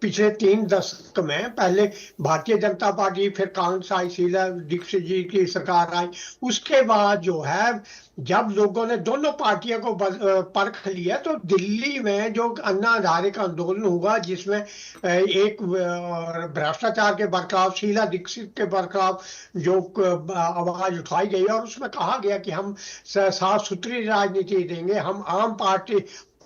पिछले 3 दशक में। पहले भारतीय जनता पार्टी, फिर कांग्रेस आई, शीला दीक्षित जी की सरकार आई। उसके बाद जो है जब लोगों ने दोनों पार्टियों को परख लिया, तो दिल्ली में जो अन्ना हजारे का आंदोलन हुआ, जिसमें एक भ्रष्टाचार के बरखलाफ, शीला दीक्षित के बरखलाफ जो आवाज उठाई गई, और उसमें कहा गया कि हम साफ सुथरी राजनीति देंगे, हम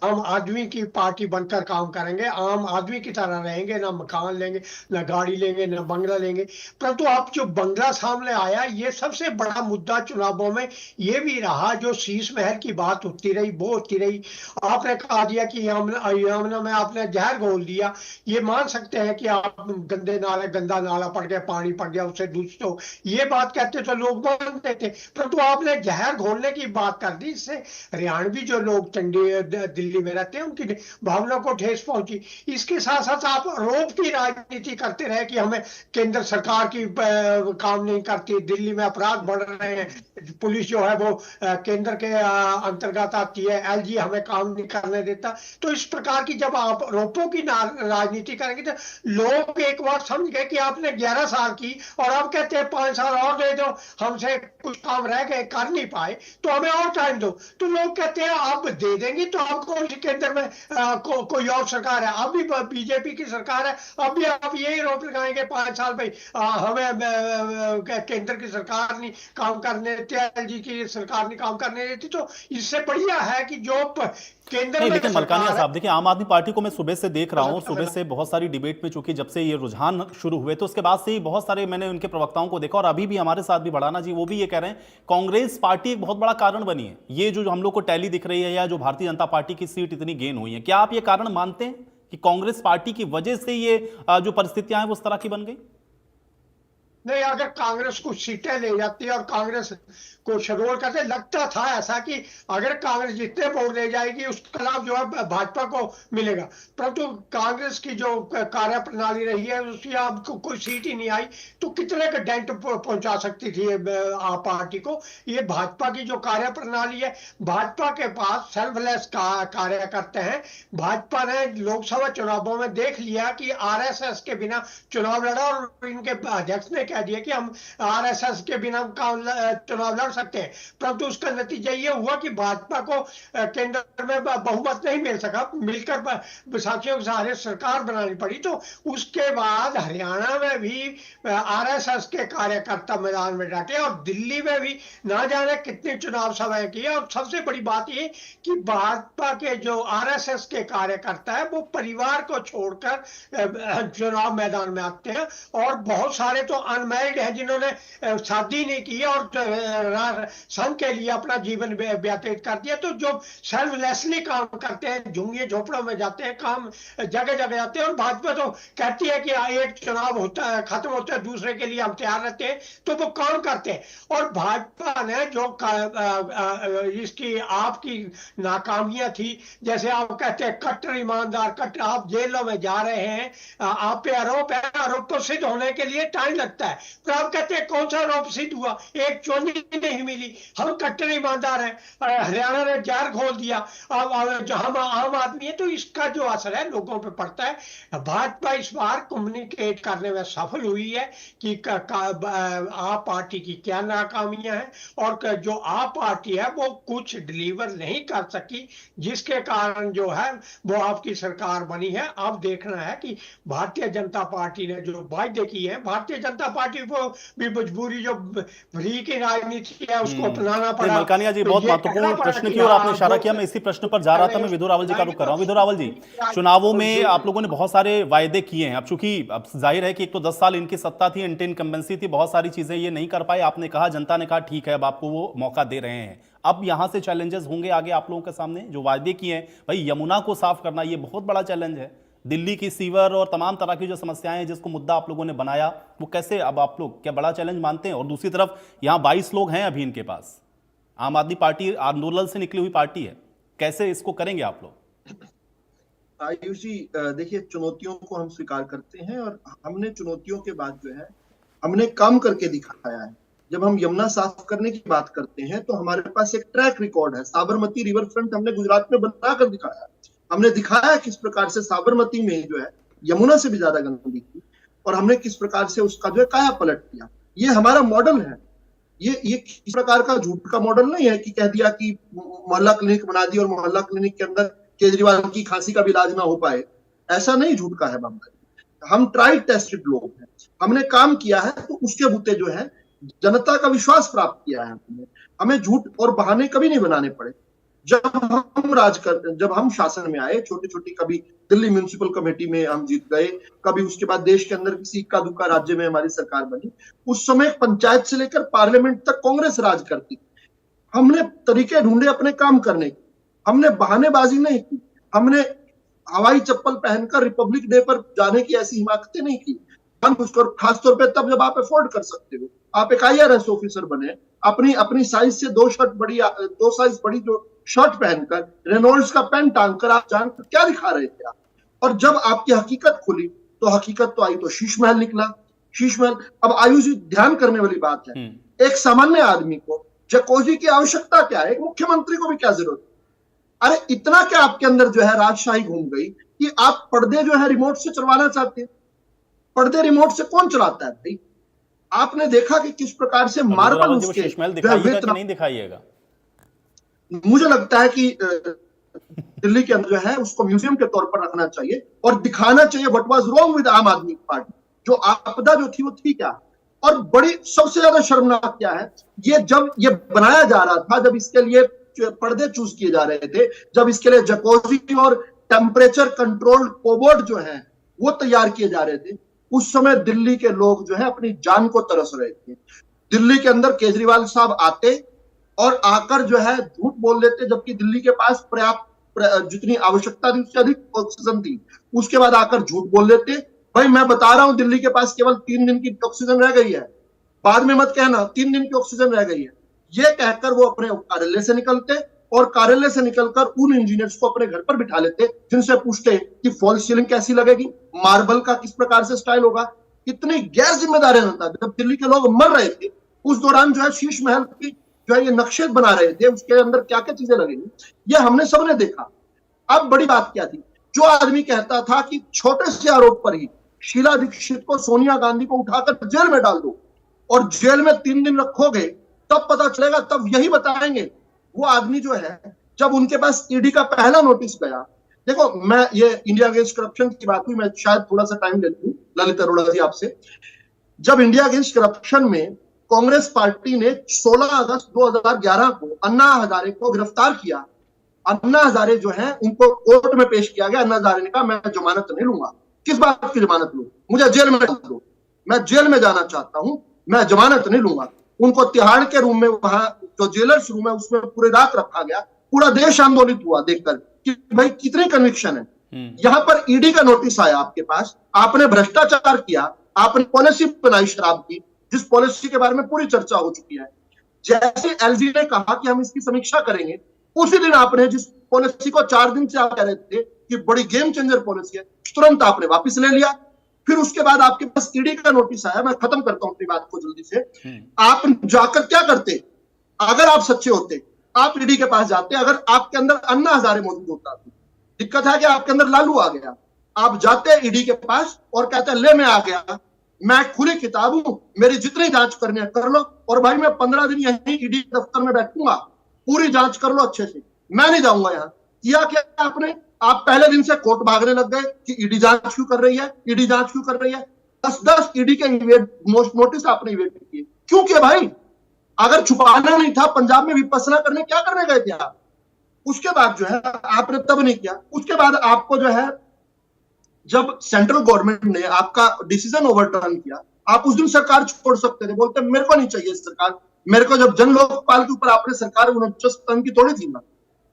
आम आदमी की पार्टी बनकर काम करेंगे, आम आदमी की तरह रहेंगे, ना मकान लेंगे, ना गाड़ी लेंगे, ना बंगला लेंगे। परंतु अब जो बंगला सामने आया, ये सबसे बड़ा मुद्दा चुनावों में ये भी रहा। जो शीश महल की बात होती रही, वो होती रही। आपने कहा दिया कि यमुना में आपने जहर घोल दिया। ये मान सकते हैं कि आप गंदा नाला पड़ गया, पानी पड़ गया, उससे दूषित हो, ये बात कहते तो लोग मानते थे। परंतु आपने जहर घोलने की बात कर दी। इससे हरियाणवी जो लोग दिल्ली में रहते हैं उनकी भावना को ठेस पहुंची। इसके साथ साथ आप रोप की राजनीति करते रहे कि हमें केंद्र सरकार की काम नहीं करती, दिल्ली में अपराध बढ़ रहे हैं, पुलिस जो है वो केंद्र के अंतर्गत आती है, एलजी हमें काम नहीं करने देता। तो इस प्रकार की जब आप रोपों की राजनीति करेंगे तो लोग एक बार समझ गए कि आपने 11 साल की, और आप कहते हैं 5 साल और दे दो, हमसे कुछ काम रह गए, कर नहीं पाए, तो हमें और टाइम दो। तो लोग कहते हैं अब दे देंगे तो आपको केंद्र में कोई और सरकार है, अब भी बीजेपी की सरकार है, अब भी आप यही रोप लगाएंगे 5 साल भाई हमें केंद्र की सरकार नहीं काम करने देती, एलजी की सरकार नहीं काम करने देती। तो इससे बढ़िया है कि जो केंद्र में। लेकिन मलकानिया साहब देखिए, आम आदमी पार्टी को मैं सुबह से देख रहा हूं, सुबह से बहुत सारी डिबेट में, चूंकि जब से ये रुझान शुरू हुए तो उसके बाद से ही बहुत सारे मैंने उनके प्रवक्ताओं को देखा, और अभी भी हमारे साथ भी बढ़ाना जी, वो भी ये कह रहे हैं कांग्रेस पार्टी एक बहुत बड़ा कारण बनी है। ये जो हम लोग को टैली दिख रही है, या जो भारतीय जनता पार्टी की सीट इतनी गेन हुई है, क्या आप ये कारण मानते हैं कि कांग्रेस पार्टी की वजह से ये जो परिस्थितियां हैं वो उस तरह की बन गई? नहीं, अगर कांग्रेस कुछ सीटें ले जाती है और कांग्रेस को शोर करते, लगता था ऐसा कि अगर कांग्रेस जितने वोट ले जाएगी उसका लाभ जो है भाजपा को मिलेगा, परंतु कांग्रेस की जो कार्य प्रणाली रही है उसकी आपको कोई सीट ही नहीं आई, तो कितने का डेंट पहुंचा सकती थी आप पार्टी को। ये भाजपा की जो कार्य प्रणाली है, भाजपा के पास सेल्फलेस कार्य करते हैं। भाजपा ने लोकसभा चुनावों में देख लिया कि आरएसएस के बिना चुनाव लड़ा और इनके अध्यक्ष ने कह दिया कि हम आरएसएस के बिना चुनाव लड़ सकते हैं, परंतु उसका नतीजा ये हुआ कि भाजपा को केंद्र में बहुमत नहीं मिल सका, मिलकर साथियों के सहारे सरकार बनानी पड़ी। तो उसके बाद हरियाणा में भी आरएसएस के कार्यकर्ता मैदान में डटे और दिल्ली में भी ना जाने कितनी चुनाव सभाएं की। और सबसे बड़ी बात ये कि भाजपा के जो आरएसएस के कार्यकर्ता है वो परिवार को छोड़कर चुनाव मैदान में आते हैं, और बहुत सारे तो अनमैरिड है जिन्होंने शादी नहीं की और संघ के लिए अपना जीवन व्यतीत कर दिया। तो जो सेल्फलेसली काम करते हैं, झुंगियों झोपड़ों में जाते हैं, काम जगह जगह जाते हैं, और भाजपा तो कहती है कि एक चुनाव होता है खत्म होता है दूसरे के लिए हम तैयार रहते हैं, तो वो काम करते हैं। और भाजपा ने जो इसकी आपकी नाकामियां थी, जैसे आप कहते हैं कट्टर ईमानदार, कट्टर, आप जेलों में जा रहे हैं, आप पे आरोप है, आरोप तो सिद्ध होने के लिए टाइम लगता है, तो आप कहते हैं कौन सा आरोप सिद्ध हुआ, एक चोरी नहीं मिली, हम कट्टर ईमानदार हैं, हरियाणा ने जार खोल दिया, अब जो हम आम आदमी है, तो इसका जो असर है लोगों पे पड़ता है। भाजपा इस बार कम्युनिकेट करने में सफल हुई है कि आप पार्टी की क्या नाकामियां हैं, और जो आप पार्टी है वो कुछ डिलीवर नहीं कर सकी, जिसके कारण जो है वो आपकी सरकार बनी है। अब देखना है कि भारतीय जनता पार्टी ने जो वायदे किए हैं, भारतीय जनता पार्टी को भी मजबूरी जो फ्री की राजनीति है उसको अपनाना पड़ा। मलकानिया जी, बहुत महत्वपूर्ण प्रश्न की ओर आपने इशारा किया, मैं इसी प्रश्न पर जा रहा था, मैं विधु रावल जी का रुख कर रहा हूं। विधु रावल जी, चुनावों में आप लोगों ने बहुत सारे वायदे किए हैं, अब चूंकि अब जाहिर है कि एक तो 10 साल इनकी सत्ता थी, एंटी इनकम्बेंसी थी, बहुत सारी चीजें ये नहीं कर पाए, आपने कहा, जनता ने कहा ठीक है अब आपको वो मौका दे रहे हैं। अब यहां से चैलेंजेस होंगे आगे आप लोगों के सामने, जो वायदे किए हैं, भाई यमुना को साफ करना ये बहुत बड़ा चैलेंज है, दिल्ली की सीवर और तमाम तरह की जो समस्याएं हैं जिसको मुद्दा आप लोगों ने बनाया, वो कैसे अब आप लोग क्या बड़ा चैलेंज मानते हैं? और दूसरी तरफ यहां 22 लोग हैं अभी इनके पास, आम आदमी पार्टी आंदोलन से निकली हुई पार्टी है, कैसे इसको करेंगे आप लोग? आयुष जी, देखिए, चुनौतियों को हम स्वीकार करते हैं और हमने चुनौतियों के बाद जो है हमने काम करके दिखाया है। जब हम यमुना साफ करने की बात करते हैं तो हमारे पास एक ट्रैक रिकॉर्ड है। साबरमती रिवर फ्रंट हमने गुजरात में बनाकर दिखाया, हमने दिखाया किस प्रकार से साबरमती में जो है यमुना से भी ज्यादा गंदगी थी, और हमने किस प्रकार से उसका जो है काया पलट किया। ये हमारा मॉडल है। ये किस प्रकार का झूठ का मॉडल नहीं है कि कह दिया कि मोहल्ला क्लिनिक बना दी और मोहल्ला क्लिनिक के अंदर केजरीवाल की खांसी का भी इलाज ना हो पाए, ऐसा नहीं झूठ का है मामला। हम ट्राई टेस्टेड लोग हैं, हमने काम किया है, तो उसके बूते जो है जनता का विश्वास प्राप्त किया है हमने। हमें झूठ और बहाने कभी नहीं बनाने पड़े। जब हम शासन में आए, छोटी छोटी, कभी दिल्ली म्युनिसिपल कमेटी में हम जीत गए, कभी उसके बाद देश के अंदर किसी इक्का दुक्का राज्य में हमारी सरकार बनी, उस समय पंचायत से लेकर पार्लियामेंट तक कांग्रेस राज करती। हमने तरीके ढूंढे अपने काम करने के, हमने बहानेबाजी नहीं की, हमने हवाई चप्पल पहनकर रिपब्लिक डे पर जाने की ऐसी हिमाकतें नहीं की। खासतौर पे तब जब आप अफोर्ड कर सकते हो, आप एक IRS ऑफिसर बने, अपनी साइज से 2 साइज बड़ी जो शर्ट पहनकर, रेनॉल्ड्स का पेन टांग कर आप जानकर क्या दिखा रहे थे आप। और जब आपकी हकीकत खुली तो हकीकत तो आई तो शीश महल निकला। शीश महल, अब आयुष जी, ध्यान करने वाली बात है, एक सामान्य आदमी को जकोजी की आवश्यकता क्या है, एक मुख्यमंत्री को भी क्या जरूरत है? अरे इतना क्या आपके अंदर जो है राजशाही घूम गई कि आप पर्दे जो है रिमोट से चलवाना चाहते हैं। पर्दे रिमोट से कौन चलाता है भाई? आपने देखा कि किस प्रकार से मार्बल उसके नहीं दिखाइएगा। मुझे लगता है कि दिल्ली के अंदर जो है उसको म्यूजियम के तौर पर रखना चाहिए और दिखाना चाहिए व्हाट वाज रॉन्ग विद आम आदमी पार्टी। जो आपदा जो थी वो थी क्या, और बड़ी सबसे ज्यादा शर्मनाक क्या है, जब ये बनाया जा रहा था, जब इसके लिए पर्दे चूज किए जा रहे थे, जब इसके लिए जकोजी और टेम्परेचर कंट्रोल कोबोर्ड जो है वो तैयार किए जा रहे थे, उस समय दिल्ली के लोग जो है अपनी जान को तरस रहे थे। दिल्ली के अंदर केजरीवाल साहब आते और आकर जो है झूठ बोल देते, जबकि दिल्ली के पास पर्याप्त जितनी आवश्यकता थी उससे अधिक ऑक्सीजन थी, उसके बाद आकर झूठ बोल देते। भाई मैं बता रहा हूं दिल्ली के पास केवल 3 दिन की ऑक्सीजन रह गई है, बाद में मत कहना 3 दिन की ऑक्सीजन रह गई है, ये कहकर वो अपने कार्यालय से निकलते और कार्यालय से निकलकर उन इंजीनियर्स को अपने घर पर बिठा लेते, जिनसे पूछते कि फॉल्स सीलिंग कैसी लगेगी, मार्बल का किस प्रकार से स्टाइल होगा। इतनी गैर जिम्मेदारी जनता, जब दिल्ली के लोग मर रहे थे उस दौरान जो है शीश महल की जो है ये नक्शे बना रहे थे, उसके अंदर क्या क्या चीजें लगेंगी, ये हमने सबने देखा। अब बड़ी बात क्या थी, जो आदमी कहता था कि छोटे से आरोप पर ही शीला दीक्षित को, सोनिया गांधी को उठाकर जेल में डाल दो और जेल में 3 दिन रखोगे तब पता चलेगा, तब यही बताएंगे। वो आदमी जो है, जब उनके पास ईडी का पहला नोटिस गया, देखो मैं ये इंडिया अगेंस्ट करप्शन की बात हुई, मैं शायद थोड़ा सा टाइम ले लूं ललित अरोड़ा जी आपसे। जब इंडिया अगेंस्ट करप्शन में कांग्रेस पार्टी ने 16 अगस्त 2011 को अन्ना हजारे को गिरफ्तार किया, अन्ना हजारे जो है उनको कोर्ट में पेश किया गया। अन्ना हजारे ने कहा मैं जमानत नहीं लूंगा। किस बात की जमानत लूं, मुझे जेल में डाल दो, मैं जेल में जाना चाहता हूं, मैं जमानत नहीं लूंगा। उनको तिहाड़ के रूम में, वहां जो जेलर्स रूम है उसमें पूरी रात रखा गया। पूरा देश आंदोलित हुआ देखकर कि भाई कितनी कन्विक्शन है। यहां पर ईडी का नोटिस आया आपके पास, आपने भ्रष्टाचार किया, आपने पॉलिसी बनाई शराब की, जिस पॉलिसी के बारे में पूरी चर्चा हो चुकी है। जैसे एलजी ने कहा कि हम इसकी समीक्षा करेंगे, उसी दिन आपने जिस पॉलिसी को 4 दिन से आप कह रहे थे कि बड़ी गेम चेंजर पॉलिसी है, तुरंत आपने वापस ले लिया। फिर उसके बाद आपके पास ईडी का नोटिस आया। मैं खत्म करता हूं अपनी बात को जल्दी से। आप जाकर क्या करते, अगर आप सच्चे होते आप ईडी के पास जाते, अगर आपके अंदर अन्ना हजारे मौजूद होता। दिक्कत है कि आपके अंदर लालू आ गया, आप जाते ईडी के पास और कहते ले मैं आ गया, मैं खुली किताब हूं, मेरी जितनी जांच करनी है कर लो, और भाई मैं 15 दिन यहीं ईडी दफ्तर में बैठूंगा, पूरी जांच कर लो अच्छे से, मैं नहीं जाऊंगा यहाँ। किया क्या आपने, आप पहले दिन से कोर्ट भागने लग गए कि ईडी जांच क्यों कर रही है, ईडी जांच क्यों कर रही है। 10-10 ईडी के नोटिस आपने इवेट किए, क्यों किया भाई? अगर छुपाना नहीं था, पंजाब में विपස්සना करने क्या करने गए थे आप? उसके बाद जो है आपने तब नहीं किया। उसके बाद आपको जो है, जब सेंट्रल गवर्नमेंट ने आपका डिसीजन ओवरटर्न किया, आप उस दिन सरकार छोड़ सकते थे, बोलते मेरे को नहीं चाहिए सरकार, मेरे को जब जन लोकपाल के ऊपर आपने सरकार 49 टन की तोड़ी थी ना,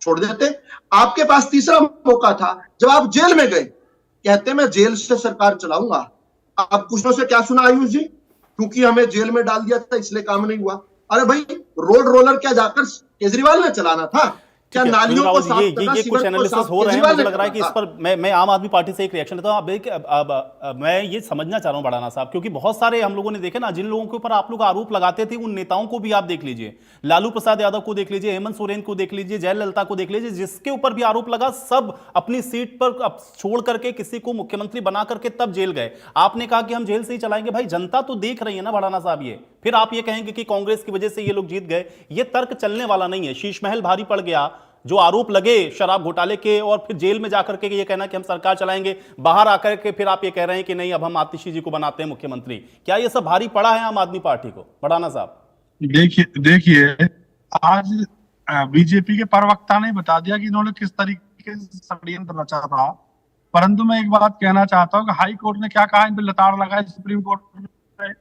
छोड़ देते। आपके पास तीसरा मौका था, जब आप जेल में गए, कहते मैं जेल से सरकार चलाऊंगा। आप कुछ से क्या सुना आयुष जी, क्योंकि हमें जेल में डाल दिया था इसलिए काम नहीं हुआ। अरे भाई रोड रोलर क्या जाकर केजरीवाल ने चलाना था क्या? नालियों को साफ करना, ये कुछ एनालिसिस हो रहे हैं, मुझे लग रहा है कि इस पर मैं आम आदमी पार्टी से एक रिएक्शन लेता हूं। अब मैं ये समझना चाह रहा हूं बड़ाना साहब, क्योंकि बहुत सारे हम लोगों ने देखे ना, जिन लोगों के ऊपर आप लोग आरोप लगाते थे उन नेताओं को भी आप देख लीजिए, लालू प्रसाद यादव को देख लीजिए, हेमंत सोरेन को देख लीजिए, जयललिता को देख लीजिए, जिसके ऊपर भी आरोप लगा सब अपनी सीट पर छोड़ करके किसी को मुख्यमंत्री बना करके तब जेल गए। आपने कहा कि हम जेल से ही चलाएंगे। भाई जनता तो देख रही है ना बड़ाना साहब, ये फिर आप ये कहेंगे कि कांग्रेस की वजह से ये लोग जीत गए, ये तर्क चलने वाला नहीं है। शीश महल भारी पड़ गया, जो आरोप लगे शराब घोटाले के, और फिर जेल में जाकर के ये कहना कि हम सरकार चलाएंगे, बाहर आकर के फिर आप ये कह रहे हैं कि नहीं अब हम आतिशी जी को बनाते हैं मुख्यमंत्री। क्या ये सब भारी पड़ा है आम आदमी पार्टी को बड़ाना साहब? देखिए आज बीजेपी के प्रवक्ता ने बता दिया कि इन्होंने किस तरीके से षड्यंत्र रचा था। परंतु मैं एक बात कहना चाहता हूँ कि हाई कोर्ट ने क्या कहा, इन पर लताड़ लगाई, सुप्रीम कोर्ट ने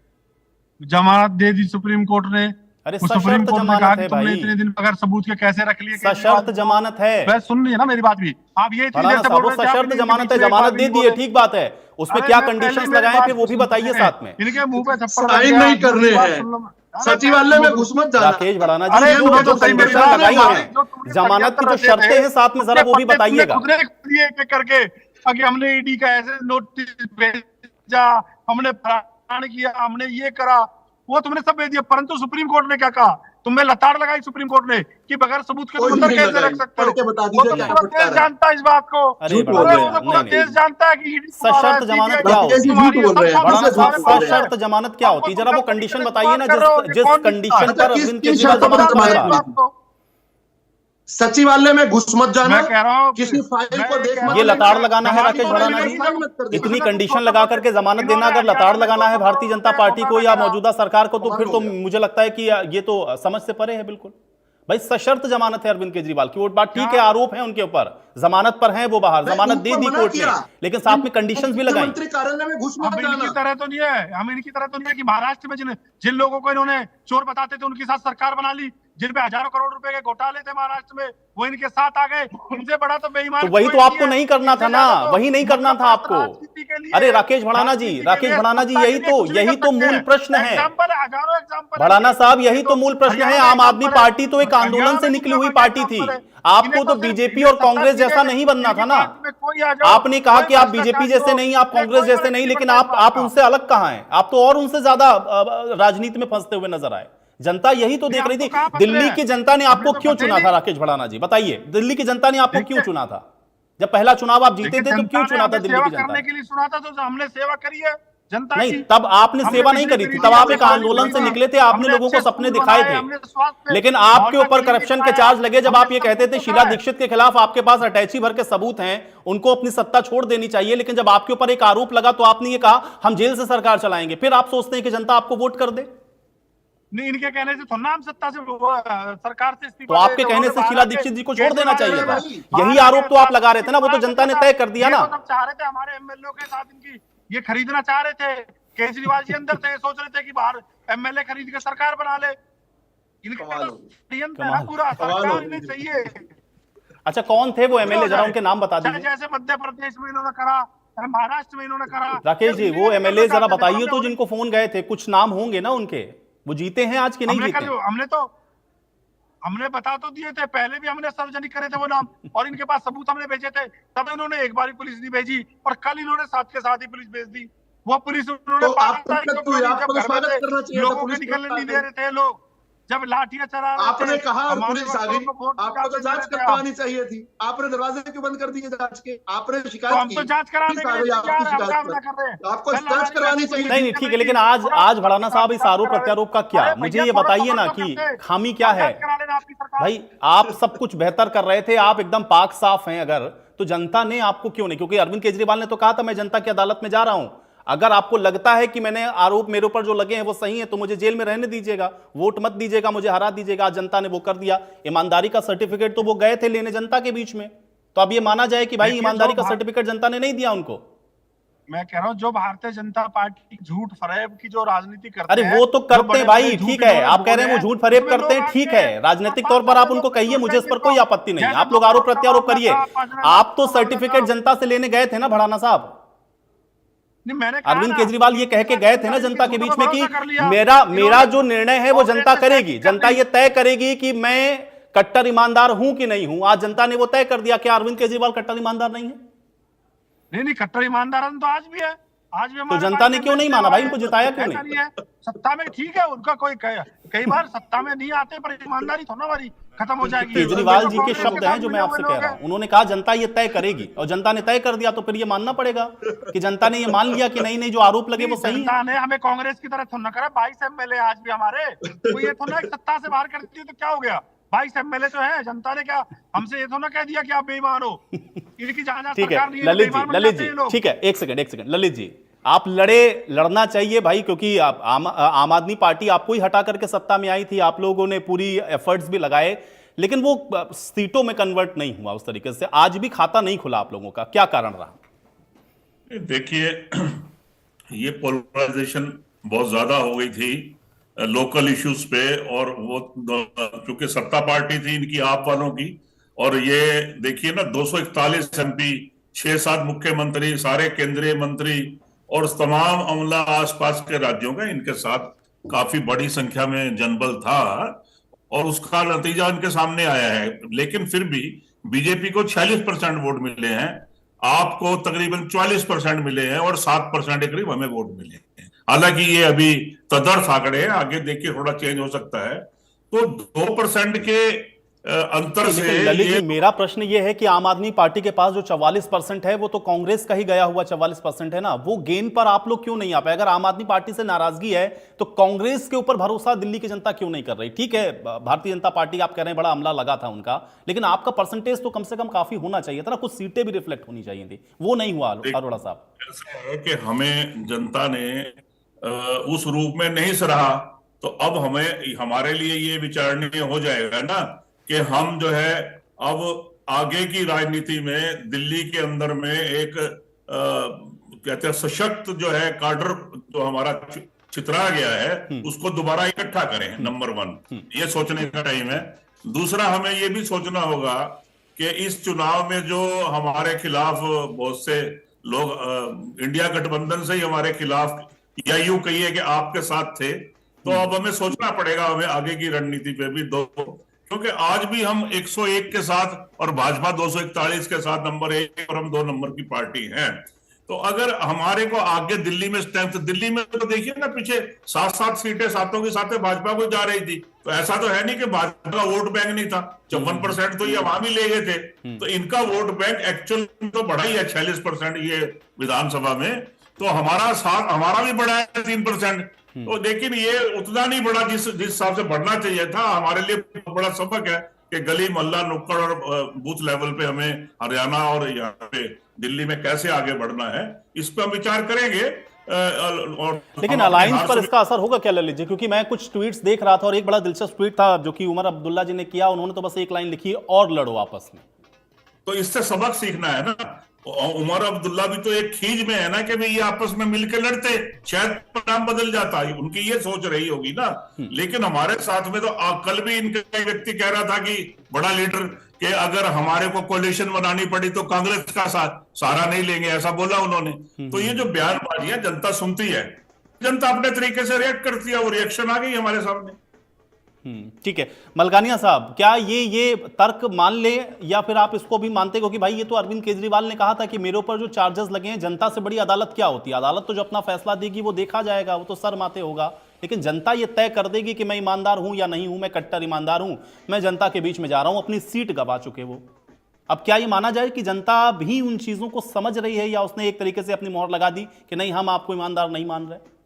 जमानत दे दी, सुप्रीम कोर्ट ने। अरे सुप्रीम कोर्ट ने कहा कि तुमने भाई, इतने दिन बगैर सबूत के कैसे रख लिए? सशर्त जमानत है। मैं सुन रही है ना मेरी बात भी, आप ये सशर्त जमानत है, जमानत दे दी है, ठीक बात है, उसमें क्या कंडीशंस लगाए फिर वो भी बताइए साथ में। इनके मुंह पे थप्पड़ साइन नहीं करने हैं, सचिवालय में घुस मत जाना। राकेश बड़ाना जी, जो कंडीशन लगाई है जमानत की जो शर्तें हैं साथ में जरा वो भी बताइएगा। करके आगे हमने ईडी का ऐसे नोटिस भेजा, हमने फलाना किया, हमने ये करा, वो तुमने सब भेज दिया। परंतु सुप्रीम कोर्ट ने क्या कहा, तुम्हें लताड़ लगाई सुप्रीम कोर्ट ने कि बगैर सबूत के तुम अंदर कैसे रख सकते हो। वो तो पूरा देश जानता है इस बात को, पूरा देश जानता है कि सशर्त जमानत क्या होती है? सशर्त जमानत क्या होती है, जरा वो कंडीशन बताइए ना, जिस कंडीशन पर अरविंद केजरीवाल जमानत मांग रहा है। सचिवालय में घुस मत जाना, मैं कह रहा हूं किसी फाइल को देख मत, ये लताड़ लगाना है राकेश बड़ाना जी, इतनी कंडीशन लगा करके जमानत देना, अगर लताड़ लगाना है भारतीय जनता पार्टी को या मौजूदा सरकार को, तो फिर तो मुझे लगता है कि ये तो समझ से परे है बिल्कुल। भाई सशर्त जमानत है अरविंद केजरीवाल की, वो बात ठीक है, आरोप है उनके ऊपर, जमानत पर है वो बाहर, जमानत दे दी कोर्ट ने, लेकिन साथ में कंडीशंस भी लगाई। मंत्री कार्यालय में घुस मत जाना। इनकी तरह तो नहीं है, हम इनकी तरह तो नहीं है कि महाराष्ट्र में जिन लोगों को इन्होंने चोर बताते थे उनके साथ सरकार बना ली, जिन पे हजारों करोड़ रुपए के घोटाले थे महाराष्ट्र में, वो इनके साथ आ गए। इनसे बड़ा तो बेईमान तो वही कोई तो आपको है। नहीं करना था ना, वही नहीं करना था आपको। राजनीति के लिए, अरे राकेश भड़ाना जी, राजनीति के लिए यही तो कुछ भी कर सकते मूल हैं। प्रश्न है। एग्जाम्पल है, हजारों एग्जाम्पल है। भड़ाना साहब, यही तो मूल प्रश्न है। हरियाणा आम आदमी एग्जाम्पल है। पार्टी तो एक आंदोलन हरियाणा से में निकली हुई दूसरा पार्टी थी। एग्जाम्पल है। आपको इन्हें तो सिर्फ बीजेपी ये और सत्ता कांग्रेस चाहिए, जैसा नहीं बनना इनकी था ना। पार्टी में कोई आ जाओ, आपने कहा कि कोई आप बीजेपी भ्रष्टाचार जैसे नहीं, आप हो, कांग्रेस कोई जैसे फर्क नहीं, नहीं लेकिन पड़ता आप इस उनसे अलग कहाँ हैं? आप तो और उनसे ज्यादा राजनीति में फंसते हुए नजर आए। जनता यही तो देख रही थी। दिल्ली की जनता ने आपको क्यों चुना था राकेश भड़ाना जी, बताइए? दिल्ली की जनता ने आपको क्यों चुना था? जब पहला चुनाव आप जीते थे तो क्यों चुना था दिल्ली की जनता करने के लिए चुना था, तो हमने सेवा करी है जनता नहीं, की। तब आपने हमने सेवा नहीं बिजली करी फ्री थी, दी, तब आप हमने एक पानी आंदोलन फ्री से दी, निकले थे, आपने हमने लोगों को अच्छे सपने स्कूल दिखाए बनाए, थे। हमने स्वास्थ्य, लेकिन आपके मोहल्ला ऊपर क्लिनिक करप्शन के बनाए, चार्ज लगे। जब आप ये हमने कहते थे सबको शीला बताया। दीक्षित के खिलाफ आपके पास अटैची भर के सबूत हैं, उनको अपनी सत्ता छोड़ देनी चाहिए, लेकिन जब आपके ऊपर एक आरोप लगा तो आपने ये कहा हम जेल से सरकार चलाएंगे। फिर आप सोचते हैं कि जनता आपको वोट कर दे? नहीं, इनके कहने से थोड़ा हम सत्ता से सरकार से इस्तीफा तो आपके दे, कहने से उन्होंने शीला बाहर दीक्षित जी को आके छोड़ देना केजरीवाल चाहिए था। ने यही बाहर आरोप आके तो आप लगा रहे थे ना, वो तो जनता ने तय कर दिया ये ना। तो सब चाह रहे थे, हमारे एमएलए के साथ इनकी ये खरीदना चाह रहे थे। केजरीवाल जी अंदर थे, सोच रहे थे कि बाहर एमएलए खरीद के सरकार बना ले। इनका षड्यंत्र है पूरा, सरकार इन्हें चाहिए। अच्छा, कौन थे वो एमएलए, जरा उनके नाम बता दीजिए। जैसे मध्य प्रदेश में इन्होंने करा, महाराष्ट्र में इन्होंने करा। राकेश जी, वो एमएलए जरा बताइए तो, जिनको फोन गए थे, कुछ नाम होंगे ना उनके। वो जीते हैं आज कि नहीं जीते? हमने बता तो दिए थे, पहले भी हमने सार्वजनिक करे थे वो नाम, और इनके पास सबूत हमने भेजे थे। तब इन्होंने एक बार पुलिस नहीं भेजी, और कल इन्होंने साथ के साथ ही पुलिस भेज दी। वो पुलिस उन्होंने तो 5 आपको तारीख को तो आपको तो स्वागत करना चाहिए था, लोगों को पुलिस निकलने को नहीं दे रहे थे लोग, जब लाठियां चला रहे थे। आपने कहा और हमारे पुलिस आ वोटरों गई। को वोट आपको तो निकालने जांच दे रहे थे करवानी चाहिए थी, आपने दरवाजे क्यों बंद कर दिए जांच के? आपने तो शिकायत हम की, तो जांच कराने पुलिस के आ लिए गई तैयार आपकी हैं, हम शिकायत काम ना कर रहे हैं। पर। आपको जांच करवानी चाहिए। नहीं ठीक है, लेकिन आज भड़ाना साहब इस आरोप प्रत्यारोप का क्या, मुझे ये बताइए ना कि खामी क्या है? भाई, आप सब कुछ बेहतर कर रहे थे, आप एकदम पाक साफ हैं, अगर तो जनता ने आपको क्यों नहीं? क्योंकि अरविंद केजरीवाल ने तो कहा था मैं जनता की अदालत में जा रहा हूं। अगर आपको लगता है कि मैंने आरोप मेरे ऊपर जो लगे हैं वो सही है, तो मुझे जेल में रहने दीजिएगा, वोट मत दीजिएगा, मुझे हरा दीजिएगा। आज जनता ने वो कर दिया। ईमानदारी का सर्टिफिकेट तो वो गए थे लेने जनता के बीच में, तो अब ये माना जाए कि भाई ईमानदारी का सर्टिफिकेट जनता ने नहीं दिया उनको। मैं कह रहा हूं, जो भारतीय जनता पार्टी झूठ फरेब की जो राजनीति करते अरे हैं, वो तो करते हैं भाई, ठीक है। आप कह रहे हैं वो झूठ फरेब करते हैं, ठीक है, राजनीतिक तौर पर आप उनको कहिए, मुझे इस पर कोई आपत्ति नहीं। आप लोग आरोप प्रत्यारोप करिए। आप तो सर्टिफिकेट जनता से लेने गए थे ना भड़ाना साहब। अरविंद केजरीवाल ये कह के गए थे ना जनता के बीच में कि मेरा जो निर्णय है वो जनता करेगी, जनता ये तय करेगी कि मैं कट्टर ईमानदार हूं कि नहीं हूं। आज जनता ने वो तय कर दिया। क्या अरविंद केजरीवाल कट्टर ईमानदार नहीं है? नहीं, कट्टर ईमानदार तो आज भी है। आज भी तो जनता ने क्यों नहीं माना भाई? इनको जिताया क्यों नहीं? सत्ता में ठीक है, उनका कोई कई बार सत्ता में नहीं आते, पर ईमानदारी थोड़ा हमारी खत्म हो जाएगी। केजरीवाल जी के शब्द हैं जो मैं आपसे कह रहा हूं। उन्होंने कहा जनता ये तय करेगी, और जनता ने तय कर दिया, तो फिर ये मानना पड़ेगा कि जनता ने ये मान लिया कि नहीं जो आरोप लगे वो सही है। जनता ने हमें कांग्रेस की तरह थोड़ा करा। 22 एमएलए आज भी हमारे, तो ये थोड़ा सत्ता से बाहर कर दी तो क्या हो गया? 22 एमएलए तो है, जनता ने क्या हमसे ये थोड़ा कह दिया कि आप बेईमान हो? इनकी जहां ठीक है ललित जी, ठीक है, एक सेकंड ललित जी, आप लड़ना चाहिए भाई, क्योंकि आम आदमी पार्टी आपको ही हटा करके सत्ता में आई थी। आप लोगों ने पूरी एफर्ट्स भी लगाए, लेकिन वो सीटों में कन्वर्ट नहीं हुआ उस तरीके से। आज भी खाता नहीं खुला आप लोगों का, क्या कारण रहा? देखिए, ये पोलराइजेशन बहुत ज्यादा हो गई थी लोकल इश्यूज पे, और वो क्योंकि सत्ता पार्टी थी इनकी, आप वालों की, और ये देखिए ना 241 एमपी, 6-7 मुख्यमंत्री, सारे केंद्रीय मंत्री और तमाम अमला आसपास के राज्यों का इनके साथ काफी बड़ी संख्या में जनबल था, और उसका नतीजा इनके सामने आया है। लेकिन फिर भी बीजेपी को 46% वोट मिले हैं, आपको तकरीबन 44% मिले हैं, और 7% के करीब हमें वोट मिले हैं। हालांकि ये अभी तदर्थ आंकड़े हैं, आगे देखिए थोड़ा चेंज हो सकता है। तो 2% के अंतर से ललित जी, मेरा प्रश्न ये है कि आम आदमी पार्टी के पास जो 44% है वो तो कांग्रेस का ही गया हुआ 44% है ना, वो गेन पर आप लोग क्यों नहीं आ पाए? अगर आम आदमी पार्टी से नाराजगी है तो कांग्रेस के ऊपर भरोसा दिल्ली की जनता क्यों नहीं कर रही? ठीक है, भारतीय जनता पार्टी आप कह रहे हैं बड़ा हमला लगा था उनका, लेकिन आपका परसेंटेज तो कम से कम काफी होना चाहिए था ना, कुछ सीटें भी रिफ्लेक्ट होनी चाहिए थी, वो नहीं हुआ अरोड़ा साहब। ऐसा है कि हमें जनता ने उस रूप में नहीं सराहा, तो अब हमें हमारे लिए ये विचारणीय हो जाएगा ना कि हम जो है अब आगे की राजनीति में दिल्ली के अंदर में एक कहते हैं सशक्त जो है काडर जो हमारा छितरा गया है उसको दोबारा इकट्ठा करें, नंबर 1 ये सोचने का टाइम है। दूसरा, हमें ये भी सोचना होगा कि इस चुनाव में जो हमारे खिलाफ बहुत से लोग इंडिया गठबंधन से ही हमारे खिलाफ, या यूं कहिए कि आपके साथ थे, तो अब हमें सोचना पड़ेगा हमें आगे की रणनीति पे भी क्योंकि आज भी हम 101 के साथ और भाजपा 241 के साथ नंबर 1 और हम 2 नंबर की पार्टी हैं। तो अगर हमारे को आगे दिल्ली में स्ट्रेंथ, दिल्ली में तो देखिए ना, पीछे 7-7 सीटें सातों की साथें भाजपा को जा रही थी, तो ऐसा तो है नहीं कि भाजपा का वोट बैंक नहीं था। 54% तो ये वहां भी ले गए थे, तो इनका वोट बैंक एक्चुअल तो बढ़ा ही है 46% ये विधानसभा में, तो हमारा भी बढ़ा है 3%। तो लेकिन ये उतना नहीं बढ़ा जिस हिसाब से बढ़ना चाहिए था। हमारे लिए बड़ा सबक है कि गली मोहल्ला नुक्कड़ और बूथ लेवल पे हमें हरियाणा और यहाँ पे दिल्ली में कैसे आगे बढ़ना है, इस पर हम विचार करेंगे। और लेकिन अलायंस पर इसका असर होगा क्या ललित जी? क्योंकि मैं कुछ ट्वीट्स देख रहा था और एक बड़ा दिलचस्प ट्वीट था जो कि उमर अब्दुल्ला जी ने किया। उन्होंने तो बस एक लाइन लिखी, और लड़ो आपस में। तो इससे सबक सीखना है ना। उमर अब्दुल्ला भी तो एक खींच में है ना कि भाई ये आपस में मिलकर लड़ते, शायद परिणाम बदल जाता है, उनकी ये सोच रही होगी ना। लेकिन हमारे साथ में तो कल भी इनका व्यक्ति कह रहा था कि बड़ा लीडर, कि अगर हमारे को कोalition बनानी पड़ी तो कांग्रेस का सहारा नहीं लेंगे, ऐसा बोला उन्होंने। तो ये जो बयानबाजी है जनता सुनती है, जनता अपने तरीके से रिएक्ट करती है, वो रिएक्शन आ गई हमारे सामने। ठीक है मलकानिया साहब, क्या ये तर्क मान ले या फिर आप इसको भी मानते हो कि भाई ये तो अरविंद केजरीवाल ने कहा था कि मेरे ऊपर जो चार्जेस लगे हैं, जनता से बड़ी अदालत क्या होती है? अदालत तो जो अपना फैसला देगी वो देखा जाएगा, वो तो सर माते होगा, लेकिन जनता ये तय कर देगी कि मैं ईमानदार हूं या नहीं हूं, मैं कट्टर ईमानदार हूं, मैं जनता के बीच में जा रहा हूं। अपनी सीट गवा चुके वो। अब क्या ये माना जाए कि जनता भी उन चीजों को समझ रही है, या उसने एक तरीके से अपनी मोहर लगा दी कि नहीं, हम आपको ईमानदार नहीं मान रहे?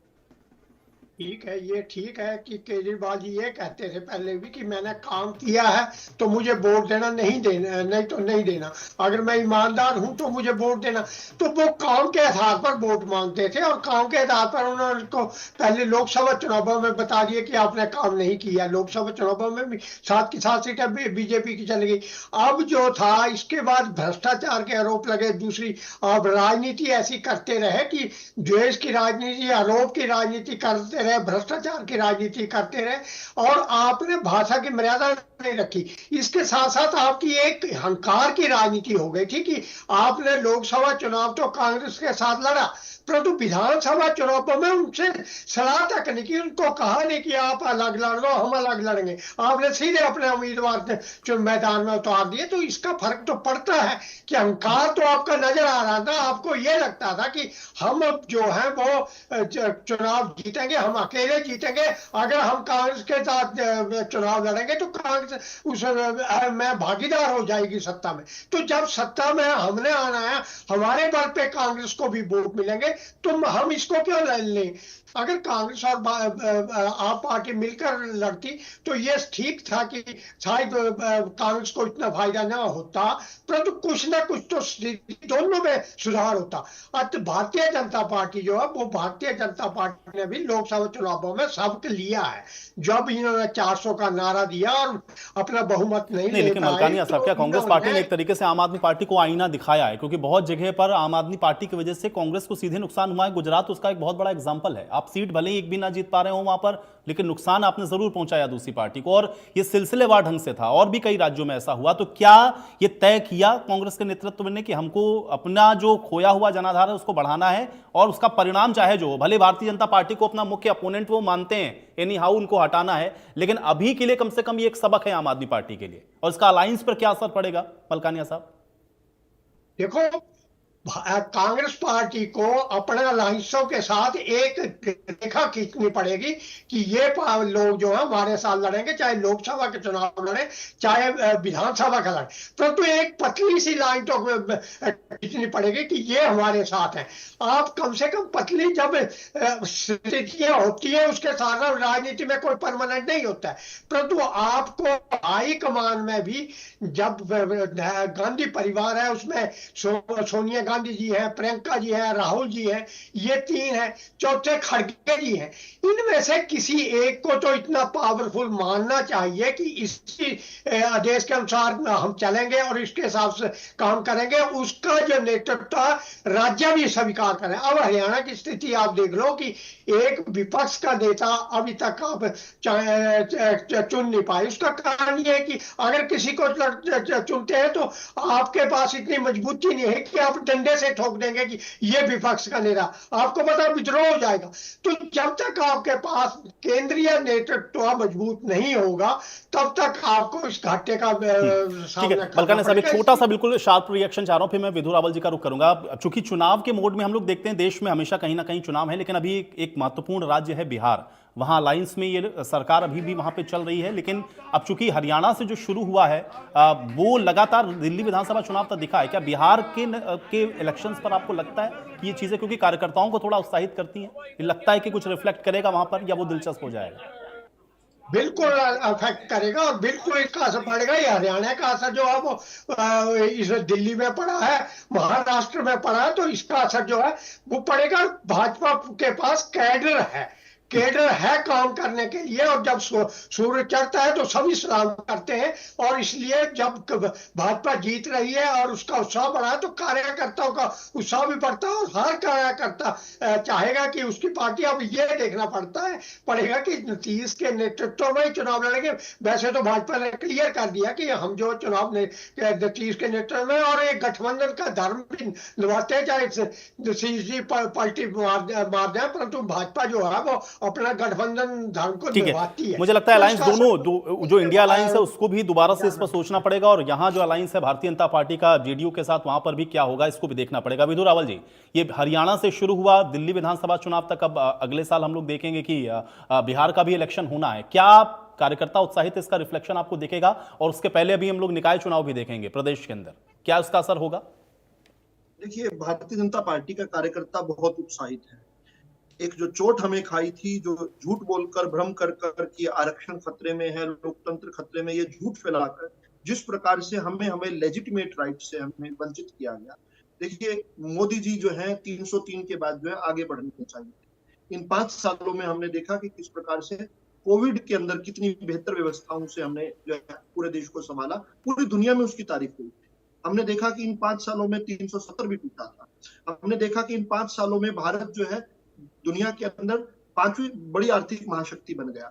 ठीक है, ये ठीक है कि केजरीवाल जी ये कहते थे पहले भी कि मैंने काम किया है तो मुझे वोट देना, नहीं तो नहीं देना, अगर मैं ईमानदार हूं तो मुझे वोट देना। तो वो काम के आधार पर वोट मांगते थे और काम के आधार पर उन्होंने को पहले लोकसभा चुनावों में बता दिया कि आपने काम नहीं किया। लोकसभा चुनावों में भी 7 की 7 सीटें बीजेपी की चली गई। अब जो था, इसके बाद भ्रष्टाचार के आरोप लगे। दूसरी, अब राजनीति ऐसी करते रहे कि द्वेष की राजनीति, आरोप की राजनीति करते रहे, भ्रष्टाचार की राजनीति करते रहे, और आपने भाषा की मर्यादा नहीं रखी। इसके साथ साथ आपकी एक अहंकार की राजनीति हो गई थी कि आपने लोकसभा चुनाव तो कांग्रेस के साथ लड़ा, परंतु विधानसभा चुनाव में उनसे सलाह तक नहीं की, उनको कहा नहीं कि आप अलग लड़ लो, हम अलग लड़ेंगे। आपने सीधे अपने उम्मीदवार मैदान में उतार दिए। तो इसका फर्क तो पड़ता है कि अहंकार तो आपका नजर आ रहा था। आपको यह लगता था कि हम अब जो है वो चुनाव जीतेंगे, हम अकेले जीतेंगे, अगर हम कांग्रेस के साथ चुनाव लड़ेंगे तो कांग्रेस उसमें भागीदार हो जाएगी सत्ता में। तो जब सत्ता में हमने आना है, हमारे बल पे कांग्रेस को भी वोट मिलेंगे, तो हम इसको क्यों ले लें? अगर कांग्रेस और आप पार्टी मिलकर लड़ती तो ये ठीक था कि शायद कांग्रेस को इतना फायदा ना होता, परंतु कुछ ना कुछ तो दोनों में सुधार होता। भारतीय जनता पार्टी जो है, वो भारतीय जनता पार्टी ने भी लोकसभा चुनावों में सबक लिया है। जब इन्होंने 400 का नारा दिया और अपना बहुमत नहीं लेकिन मलकानिया साहब, क्या कांग्रेस पार्टी ने एक तरीके से आम आदमी पार्टी को आईना दिखाया है? क्योंकि बहुत जगह पर आम आदमी पार्टी की वजह से कांग्रेस को सीधे नुकसान हुआ है। गुजरात उसका एक बहुत बड़ा एग्जाम्पल है। आप सीट भले ही एक भी ना जीत पा रहे हो वहां पर, लेकिन नुकसान आपने जरूर पहुंचाया दूसरी पार्टी को, और ये सिलसिलेवार ढंग से था। और भी कई राज्यों में ऐसा हुआ। तो क्या ये तय किया कांग्रेस के नेतृत्व ने कि हमको अपना जो खोया हुआ जनाधार है उसको बढ़ाना है, और उसका परिणाम चाहे जो हो, भले भारतीय जनता पार्टी को अपना मुख्य अपोनेंट वो मानते हैं, एनी हाउ उनको हटाना है, लेकिन अभी के लिए कम से कम ये एक सबक है आम आदमी पार्टी के लिए। और इसका अलायंस पर क्या असर पड़ेगा मलकानिया साहब? देखो, कांग्रेस पार्टी को अपने अलायंसों के साथ एक रेखा खींचनी पड़ेगी कि ये लोग जो है हमारे साथ लड़ेंगे, चाहे लोकसभा के चुनाव लड़े, चाहे विधानसभा का लड़े, परंतु एक पतली सी लाइन तो खींचनी पड़ेगी कि ये हमारे साथ हैं। आप कम से कम पतली, जब स्थितियां होती है उसके साथ राजनीति में कोई परमानेंट नहीं होता है, परंतु आपको हाईकमान में भी, जब गांधी परिवार है उसमें सोनिया गांधी जी है, प्रियंका जी है, राहुल जी है, ये 3 है, चौथे खड़गे जी है। इनमें से किसी एक को तो इतना पावरफुल मानना चाहिए कि इसी आदेश के अनुसार हम चलेंगे और इसके हिसाब से काम करेंगे। उसका जो नेतृत्व राज्य भी स्वीकार करें। अब हरियाणा की स्थिति आप देख लो कि एक विपक्ष का नेता अभी तक आप चुन नहीं पाए। उसका कारण ये है कि अगर किसी को चुनते हैं तो आपके पास इतनी मजबूती नहीं है कि आप डंडे से ठोक देंगे कि ये विपक्ष का नेता, आपको पता विद्रोह हो जाएगा। तो जब तक आपके पास केंद्रीय नेतृत्व मजबूत नहीं होगा तब तक आपको इस घाटे का सामना बलकाने साहब, एक छोटा सा बिल्कुल शार्प रिएक्शन चाह रहा हूं, फिर मैं विधु रावल जी का रुख करूंगा। चूंकि चुनाव के मोड में हम लोग देखते हैं देश में हमेशा कहीं ना कहीं चुनाव है, लेकिन अभी एक महत्वपूर्ण राज्य है बिहार, वहां अलायंस में ये सरकार अभी भी वहां पे चल रही है। लेकिन अब चूंकि हरियाणा से जो शुरू हुआ है वो लगातार दिल्ली विधानसभा चुनाव तक दिखा है, क्या बिहार के इलेक्शंस पर आपको लगता है कि ये चीजें क्योंकि कार्यकर्ताओं को थोड़ा उत्साहित करती हैं, ये लगता है कि कुछ रिफ्लेक्ट करेगा वहां पर, या वो दिलचस्प हो जाएगा? बिल्कुल अफेक्ट करेगा और बिल्कुल इसका असर पड़ेगा। ये हरियाणा का असर जो है वो इस दिल्ली में पड़ा है, महाराष्ट्र में पड़ा है, तो इसका असर जो है वो पड़ेगा। भाजपा के पास कैडर है काम करने के लिए, और जब सूर्य चढ़ता है तो सभी सलाम करते हैं। और इसलिए जब भाजपा जीत रही है और उसका उत्साह बढ़ा है तो कार्यकर्ताओं का उत्साह भी बढ़ता है, और हर कार्यकर्ता चाहेगा कि उसकी पार्टी, अब ये देखना पड़ेगा कि नीतीश के नेतृत्व में चुनाव लड़ेंगे। वैसे तो भाजपा ने क्लियर कर दिया कि हम जो चुनाव नीतीश के नेतृत्व में, और एक गठबंधन का धर्म भी निभाते हैं, चाहे सीजी पलटी मार दें, परंतु भाजपा जो है वो अपना गठबंधन धर्म को निभाती है। मुझे लगता है अलायंस दोनों जो इंडिया अलायंस है उसको भी दोबारा से इस पर सोचना पड़ेगा, और यहाँ जो अलायंस है भारतीय जनता पार्टी का जेडीयू के साथ, वहां पर भी क्या होगा इसको भी देखना पड़ेगा। विधु रावल जी, ये हरियाणा से शुरू हुआ दिल्ली विधानसभा चुनाव तक, अब अगले साल हम लोग देखेंगे कि बिहार का भी इलेक्शन होना है। क्या कार्यकर्ता उत्साहित, इसका रिफ्लेक्शन आपको दिखेगा? और उसके पहले अभी हम लोग निकाय चुनाव भी देखेंगे प्रदेश के अंदर, क्या उसका असर होगा? देखिए, भारतीय जनता पार्टी का कार्यकर्ता बहुत उत्साहित है। एक जो चोट हमें खाई थी, जो झूठ बोलकर भ्रम कर कि आरक्षण खतरे में है, लोकतंत्र खतरे में, ये झूठ फैलाकर जिस प्रकार से हमें लेजिटिमेट राइट से हमें वंचित किया गया। देखिए, मोदी जी जो है 303 के बाद जो है आगे बढ़ने चाहिए। इन 5 सालों में हमने देखा कि किस प्रकार से कोविड के अंदर कितनी बेहतर व्यवस्थाओं से हमने जो है पूरे देश को संभाला, पूरी दुनिया में उसकी तारीफ हुई। हमने देखा कि इन 5 सालों में 370 भी टूटा था। हमने देखा कि इन 5 सालों में भारत जो है दुनिया के अंदर 5वीं बड़ी आर्थिक महाशक्ति बन गया।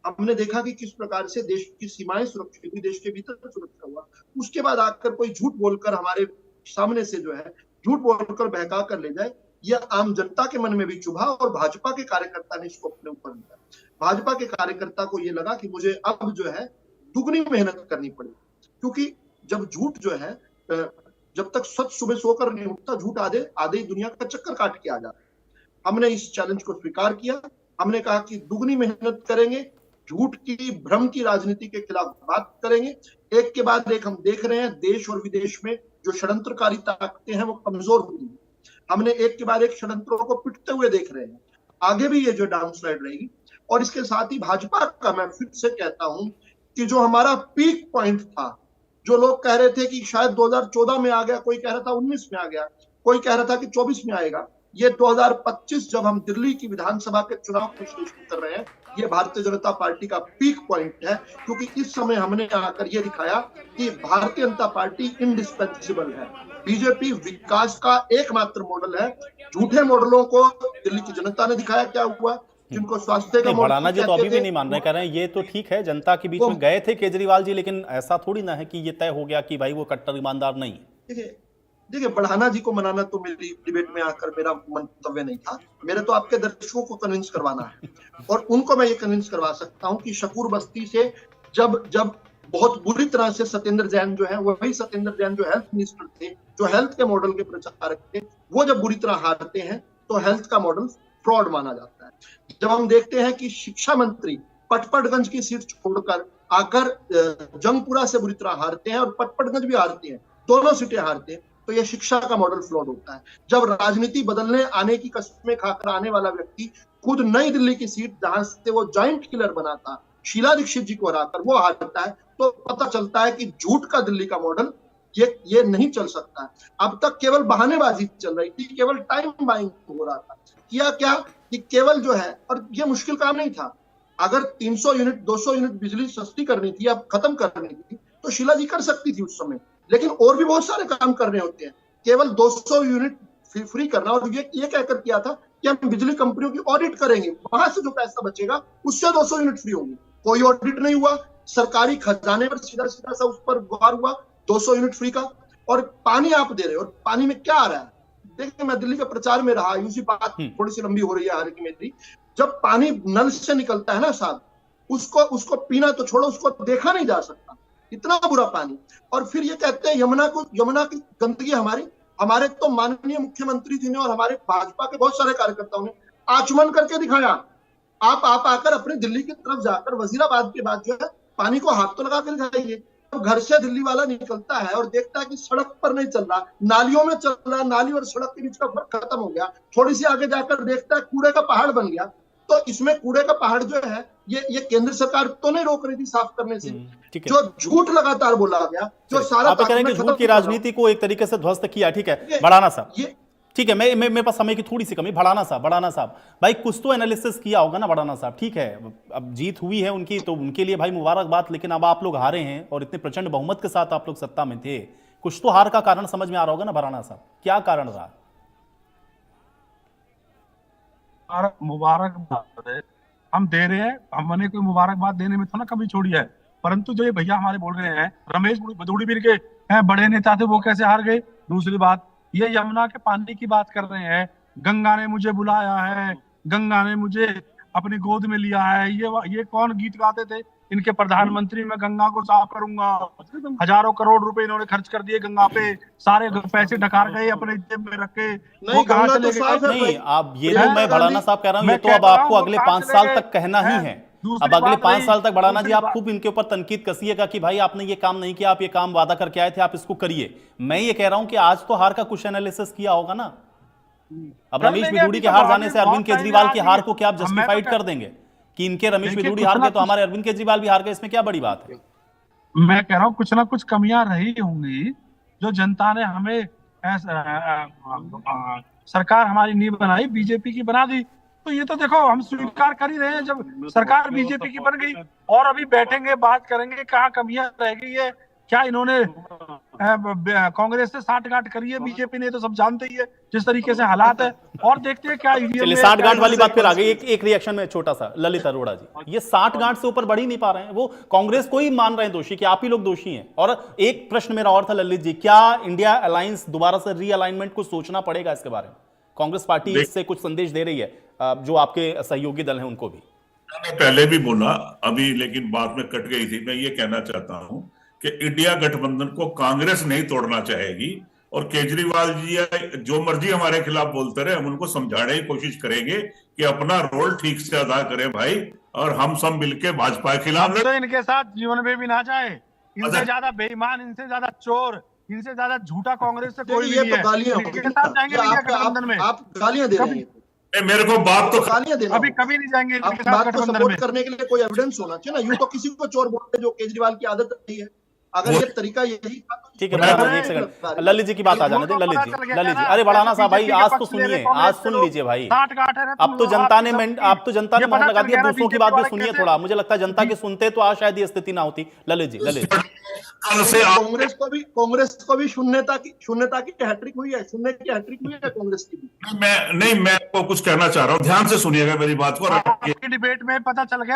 हमने देखा कि किस प्रकार से देश की सीमाएं सुरक्षित हुई, देश के भीतर सुरक्षा हुआ। उसके बाद आकर कोई झूठ बोलकर हमारे सामने से जो है झूठ बोलकर बहका कर ले जाए, यह आम जनता के मन में भी चुभा, और भाजपा के कार्यकर्ता ने इसको अपने ऊपर लिया। भाजपा के कार्यकर्ता को यह लगा कि मुझे अब जो है दुगनी मेहनत करनी पड़ेगी, क्योंकि जब झूठ जो है, जब तक सच सुबह सोकर नहीं उठता, झूठ आधे दुनिया का चक्कर काट के आ जाता। हमने इस चैलेंज को स्वीकार किया। हमने कहा कि दुगनी मेहनत करेंगे, झूठ की भ्रम की राजनीति के खिलाफ बात करेंगे। एक के बाद एक हम देख रहे हैं देश और विदेश में जो षड्यंत्रकारी ताकतें हैं वो कमजोर हो रही है। हमने एक के बाद एक षड्यंत्रों को पिटते हुए देख रहे हैं। आगे भी ये जो डाउनस्लाइड रहेगी। और इसके साथ ही भाजपा का, मैं फिर से कहता हूं कि जो हमारा पीक पॉइंट था, जो लोग कह रहे थे कि शायद 2014 में आ गया, कोई कह रहा था 19 में आ गया, कोई कह रहा था कि 24 में आएगा, ये 2025 जब हम दिल्ली की विधानसभा के चुनाव को विश्लेषण कर रहे हैं, ये भारतीय जनता पार्टी का पीक पॉइंट है। क्योंकि इस समय हमने आकर ये दिखाया कि भारतीय जनता पार्टी इंडिस्पेंसिबल है। बीजेपी विकास का एकमात्र मॉडल है। झूठे मॉडलों को दिल्ली की जनता ने दिखाया क्या हुआ, जिनको स्वास्थ्य का भड़ाना जी तो अभी भी नहीं मान रहे, कह रहे हैं ये तो ठीक है, जनता के बीच में गए थे केजरीवाल जी, लेकिन ऐसा थोड़ी ना है कि ये तय हो गया कि भाई वो कट्टर ईमानदार नहीं है। देखिए, बढ़ाना जी को मनाना तो मेरी डिबेट में आकर मेरा मंतव्य नहीं था। मेरे तो आपके दर्शकों को कन्विंस करवाना है, और उनको मैं ये कन्विंस करवा सकता हूं कि शकूर बस्ती से जब बहुत बुरी तरह से सत्येंद्र जैन जो है, वही सत्येंद्र जैन जो हेल्थ मिनिस्टर थे, जो हेल्थ के मॉडल के प्रचारक थे, वो जब बुरी तरह हारते हैं तो हेल्थ का मॉडल फ्रॉड माना जाता है। जब हम देखते हैं कि शिक्षा मंत्री पटपटगंज की सीट छोड़कर आकर जंगपुरा से बुरी तरह हारते हैं, और पटपटगंज भी हारते हैं, दोनों सीटें हारते हैं, तो यह शिक्षा का मॉडल फ्लॉड होता है। जब राजनीति बदलने आने की कस्में खाकर आने वाला व्यक्ति खुद नई दिल्ली की सीट, जहां से वो जॉइंट किलर बना था, शीला दीक्षित जी को हराकर वो हारता है, तो पता चलता है कि झूठ का दिल्ली का मॉडल ये नहीं चल सकता है। अब तक केवल बहानेबाजी चल रही थी, केवल टाइम बाइंग हो रहा था। किया क्या कि केवल जो है, और ये मुश्किल काम नहीं था, अगर 300 यूनिट 200 यूनिट बिजली सस्ती करनी थी या खत्म करनी थी तो शीला जी कर सकती थी उस समय, लेकिन और भी बहुत सारे काम करने होते हैं। केवल 200 यूनिट फ्री करना, और ये कहकर किया था कि हम बिजली कंपनियों की ऑडिट करेंगे, वहां से जो पैसा बचेगा उससे 200 यूनिट फ्री होंगे। कोई ऑडिट नहीं हुआ, सरकारी खजाने पर सीधा सीधा सा उस पर गुहार हुआ 200 यूनिट फ्री का। और पानी आप दे रहे हो, और पानी में क्या आ रहा है? देखिए, मैं दिल्ली के प्रचार में रहा, उसी बात थोड़ी सी लंबी हो रही है हालांकि मेरी। जब पानी नल से निकलता है ना साहब, उसको पीना तो छोड़ो, उसको देखा नहीं जा सकता, इतना बुरा पानी। और फिर ये कहते हैं यमुना की गंदगी हमारे तो माननीय मुख्यमंत्री जी ने और हमारे भाजपा के बहुत सारे कार्यकर्ताओं ने आचमन करके दिखाया। आप आकर अपने दिल्ली की तरफ जाकर वजीराबाद के बाद जो है पानी को हाथ तो लगा कर दिखाइए। घर से दिल्ली वाला निकलता है और देखता है कि सड़क पर नहीं चल रहा, नालियों में चल रहा, नाली और सड़क के बीच का फर्क खत्म हो गया। थोड़ी सी आगे जाकर देखता है कूड़े का पहाड़ बन गया। तो इसमें कूड़े का पहाड़ जो है ये केंद्र सरकार तो नहीं रोक रही थी साफ करने से, जो झूठ लगातार बोला गया, जो सारा आप कह रहे हैं कि झूठ की राजनीति को एक तरीके से ध्वस्त किया। ठीक है भड़ाना साहब, ठीक है, मैं मेरे पास समय की थोड़ी सी कमी। भड़ाना साहब भाई कुछ तो एनालिसिस किया होगा ना भड़ाना साहब। ठीक है, अब जीत हुई है उनकी, तो उनके लिए भाई मुबारकबाद, लेकिन अब आप लोग हारे हैं और इतने प्रचंड बहुमत के साथ आप लोग सत्ता में थे, कुछ तो हार का कारण समझ में आ रहा होगा ना भड़ाना साहब, क्या कारण रहा? मुबारकबाद हम दे रहे हैं, हमने कोई मुबारकबाद देने में थोड़ा कभी छोड़ी है, परंतु जो ये भैया हमारे बोल रहे हैं, रमेश भदौड़ीवीर के हैं बड़े नेता थे, वो कैसे हार गए। दूसरी बात, ये यमुना के पानी की बात कर रहे हैं, गंगा ने मुझे बुलाया है, गंगा ने मुझे अपनी गोद में लिया है, ये कौन गीत गाते थे? इनके प्रधानमंत्री, मैं गंगा को साफ करूंगा, हजारों करोड़ रुपए इन्होंने खर्च कर दिए गंगा पे, सारे पैसे ढकार गए अपने जेब में रख के, वो कहां चले गए? नहीं, आप ये तो मैं भड़ाना साहब कह रहा हूँ, ये तो अब आपको अगले 5 साल तक कहना ही है। अब अगले 5 साल तक भड़ाना जी आप खूब इनके ऊपर तनकीद कसिएगा कि भाई आपने ये काम नहीं किया, आप ये काम वादा करके आए थे, आप इसको करिए। मैं ये कह रहा हूं कि आज तो हार का कुछ एनालिसिस किया होगा ना। अब रमेश बिधूड़ी के हार जाने से अरविंद केजरीवाल की हार को क्या आप जस्टिफाइड कर देंगे कि इनके रमेश बिधूड़ी हार गए तो हमारे अरविंद केजरीवाल भी हार गए, इसमें क्या बड़ी बात है? मैं कह रहा हूँ कुछ ना कुछ कमियां रही होंगी जो जनता ने हमें सरकार हमारी नहीं बनाई, बीजेपी की बना दी। तो ये तो देखो हम स्वीकार कर ही रहे हैं, जब सरकार बीजेपी की बन गई, और अभी बैठेंगे बात करेंगे कहाँ कमियां रह गई है, क्या इन्होंने कांग्रेस से साठगांठ करी है, बीजेपी ने तो सब जानते ही है जिस तरीके से हालात है। और देखते हैं क्या चलिए, साठगांठ वाली बात फिर आ गई। एक रिएक्शन में छोटा सा, ललित अरोड़ा जी, ये साठगांठ से ऊपर बढ़ ही नहीं पा रहे हैं, वो कांग्रेस को ही मान रहे हैं दोषी कि आप ही लोग दोषी हैं। और एक प्रश्न मेरा और था ललित जी, क्या इंडिया अलायंस दोबारा से रीअलाइनमेंट को सोचना पड़ेगा इसके बारे में? कांग्रेस पार्टी इससे कुछ संदेश दे रही है, जो आपके सहयोगी दल हैं उनको भी। मैंने पहले भी बोला अभी, लेकिन बात में कट गई थी। मैं ये कहना चाहता हूं कि इंडिया गठबंधन को कांग्रेस नहीं तोड़ना चाहेगी, और केजरीवाल जी जो मर्जी हमारे खिलाफ बोलते रहे, हम उनको समझाने की कोशिश करेंगे कि अपना रोल ठीक से अदा करें भाई, और हम सब मिलकर भाजपा के खिलाफ तो इनके साथ जीवन में भी ना जाए। इनसे ज्यादा बेईमान, इनसे ज्यादा चोर, इनसे ज्यादा झूठा कांग्रेस से कोई नहीं है। इनके साथ जाएंगे इंडिया गठबंधन में। आप गालियां दे रहे हैं, मेरे को बात तो गालियां देना, अभी कभी नहीं जाएंगे इनके साथ बात को गठबंधन सपोर्ट में। करने के लिए कोई एविडेंस होना चाहिए ना। यूं तो किसी को चोर बोलते जो केजरीवाल की आदत नहीं है। अगर ये तरीका यही था, ठीक है, एक सेकंड, ललित जी की बात आ जाने दे। ललित जी, अरे भड़ाना साहब भाई आज तो सुनिए, आज सुन लीजिए भाई। अब तो जनता ने मोहर लगा दिया, दूसरों की बात भी सुनिए थोड़ा। मुझे लगता है जनता के सुनते तो आज शायद ये स्थिति ना होती। ललित जी कांग्रेस को भी शून्यता की हैट्रिक हुई है, शून्य की हैट्रिक हुई है कांग्रेस की भी। मैं आपको कुछ कहना चाह रहा हूँ, ध्यान से सुनिएगा मेरी बात को। डिबेट में पता चल गया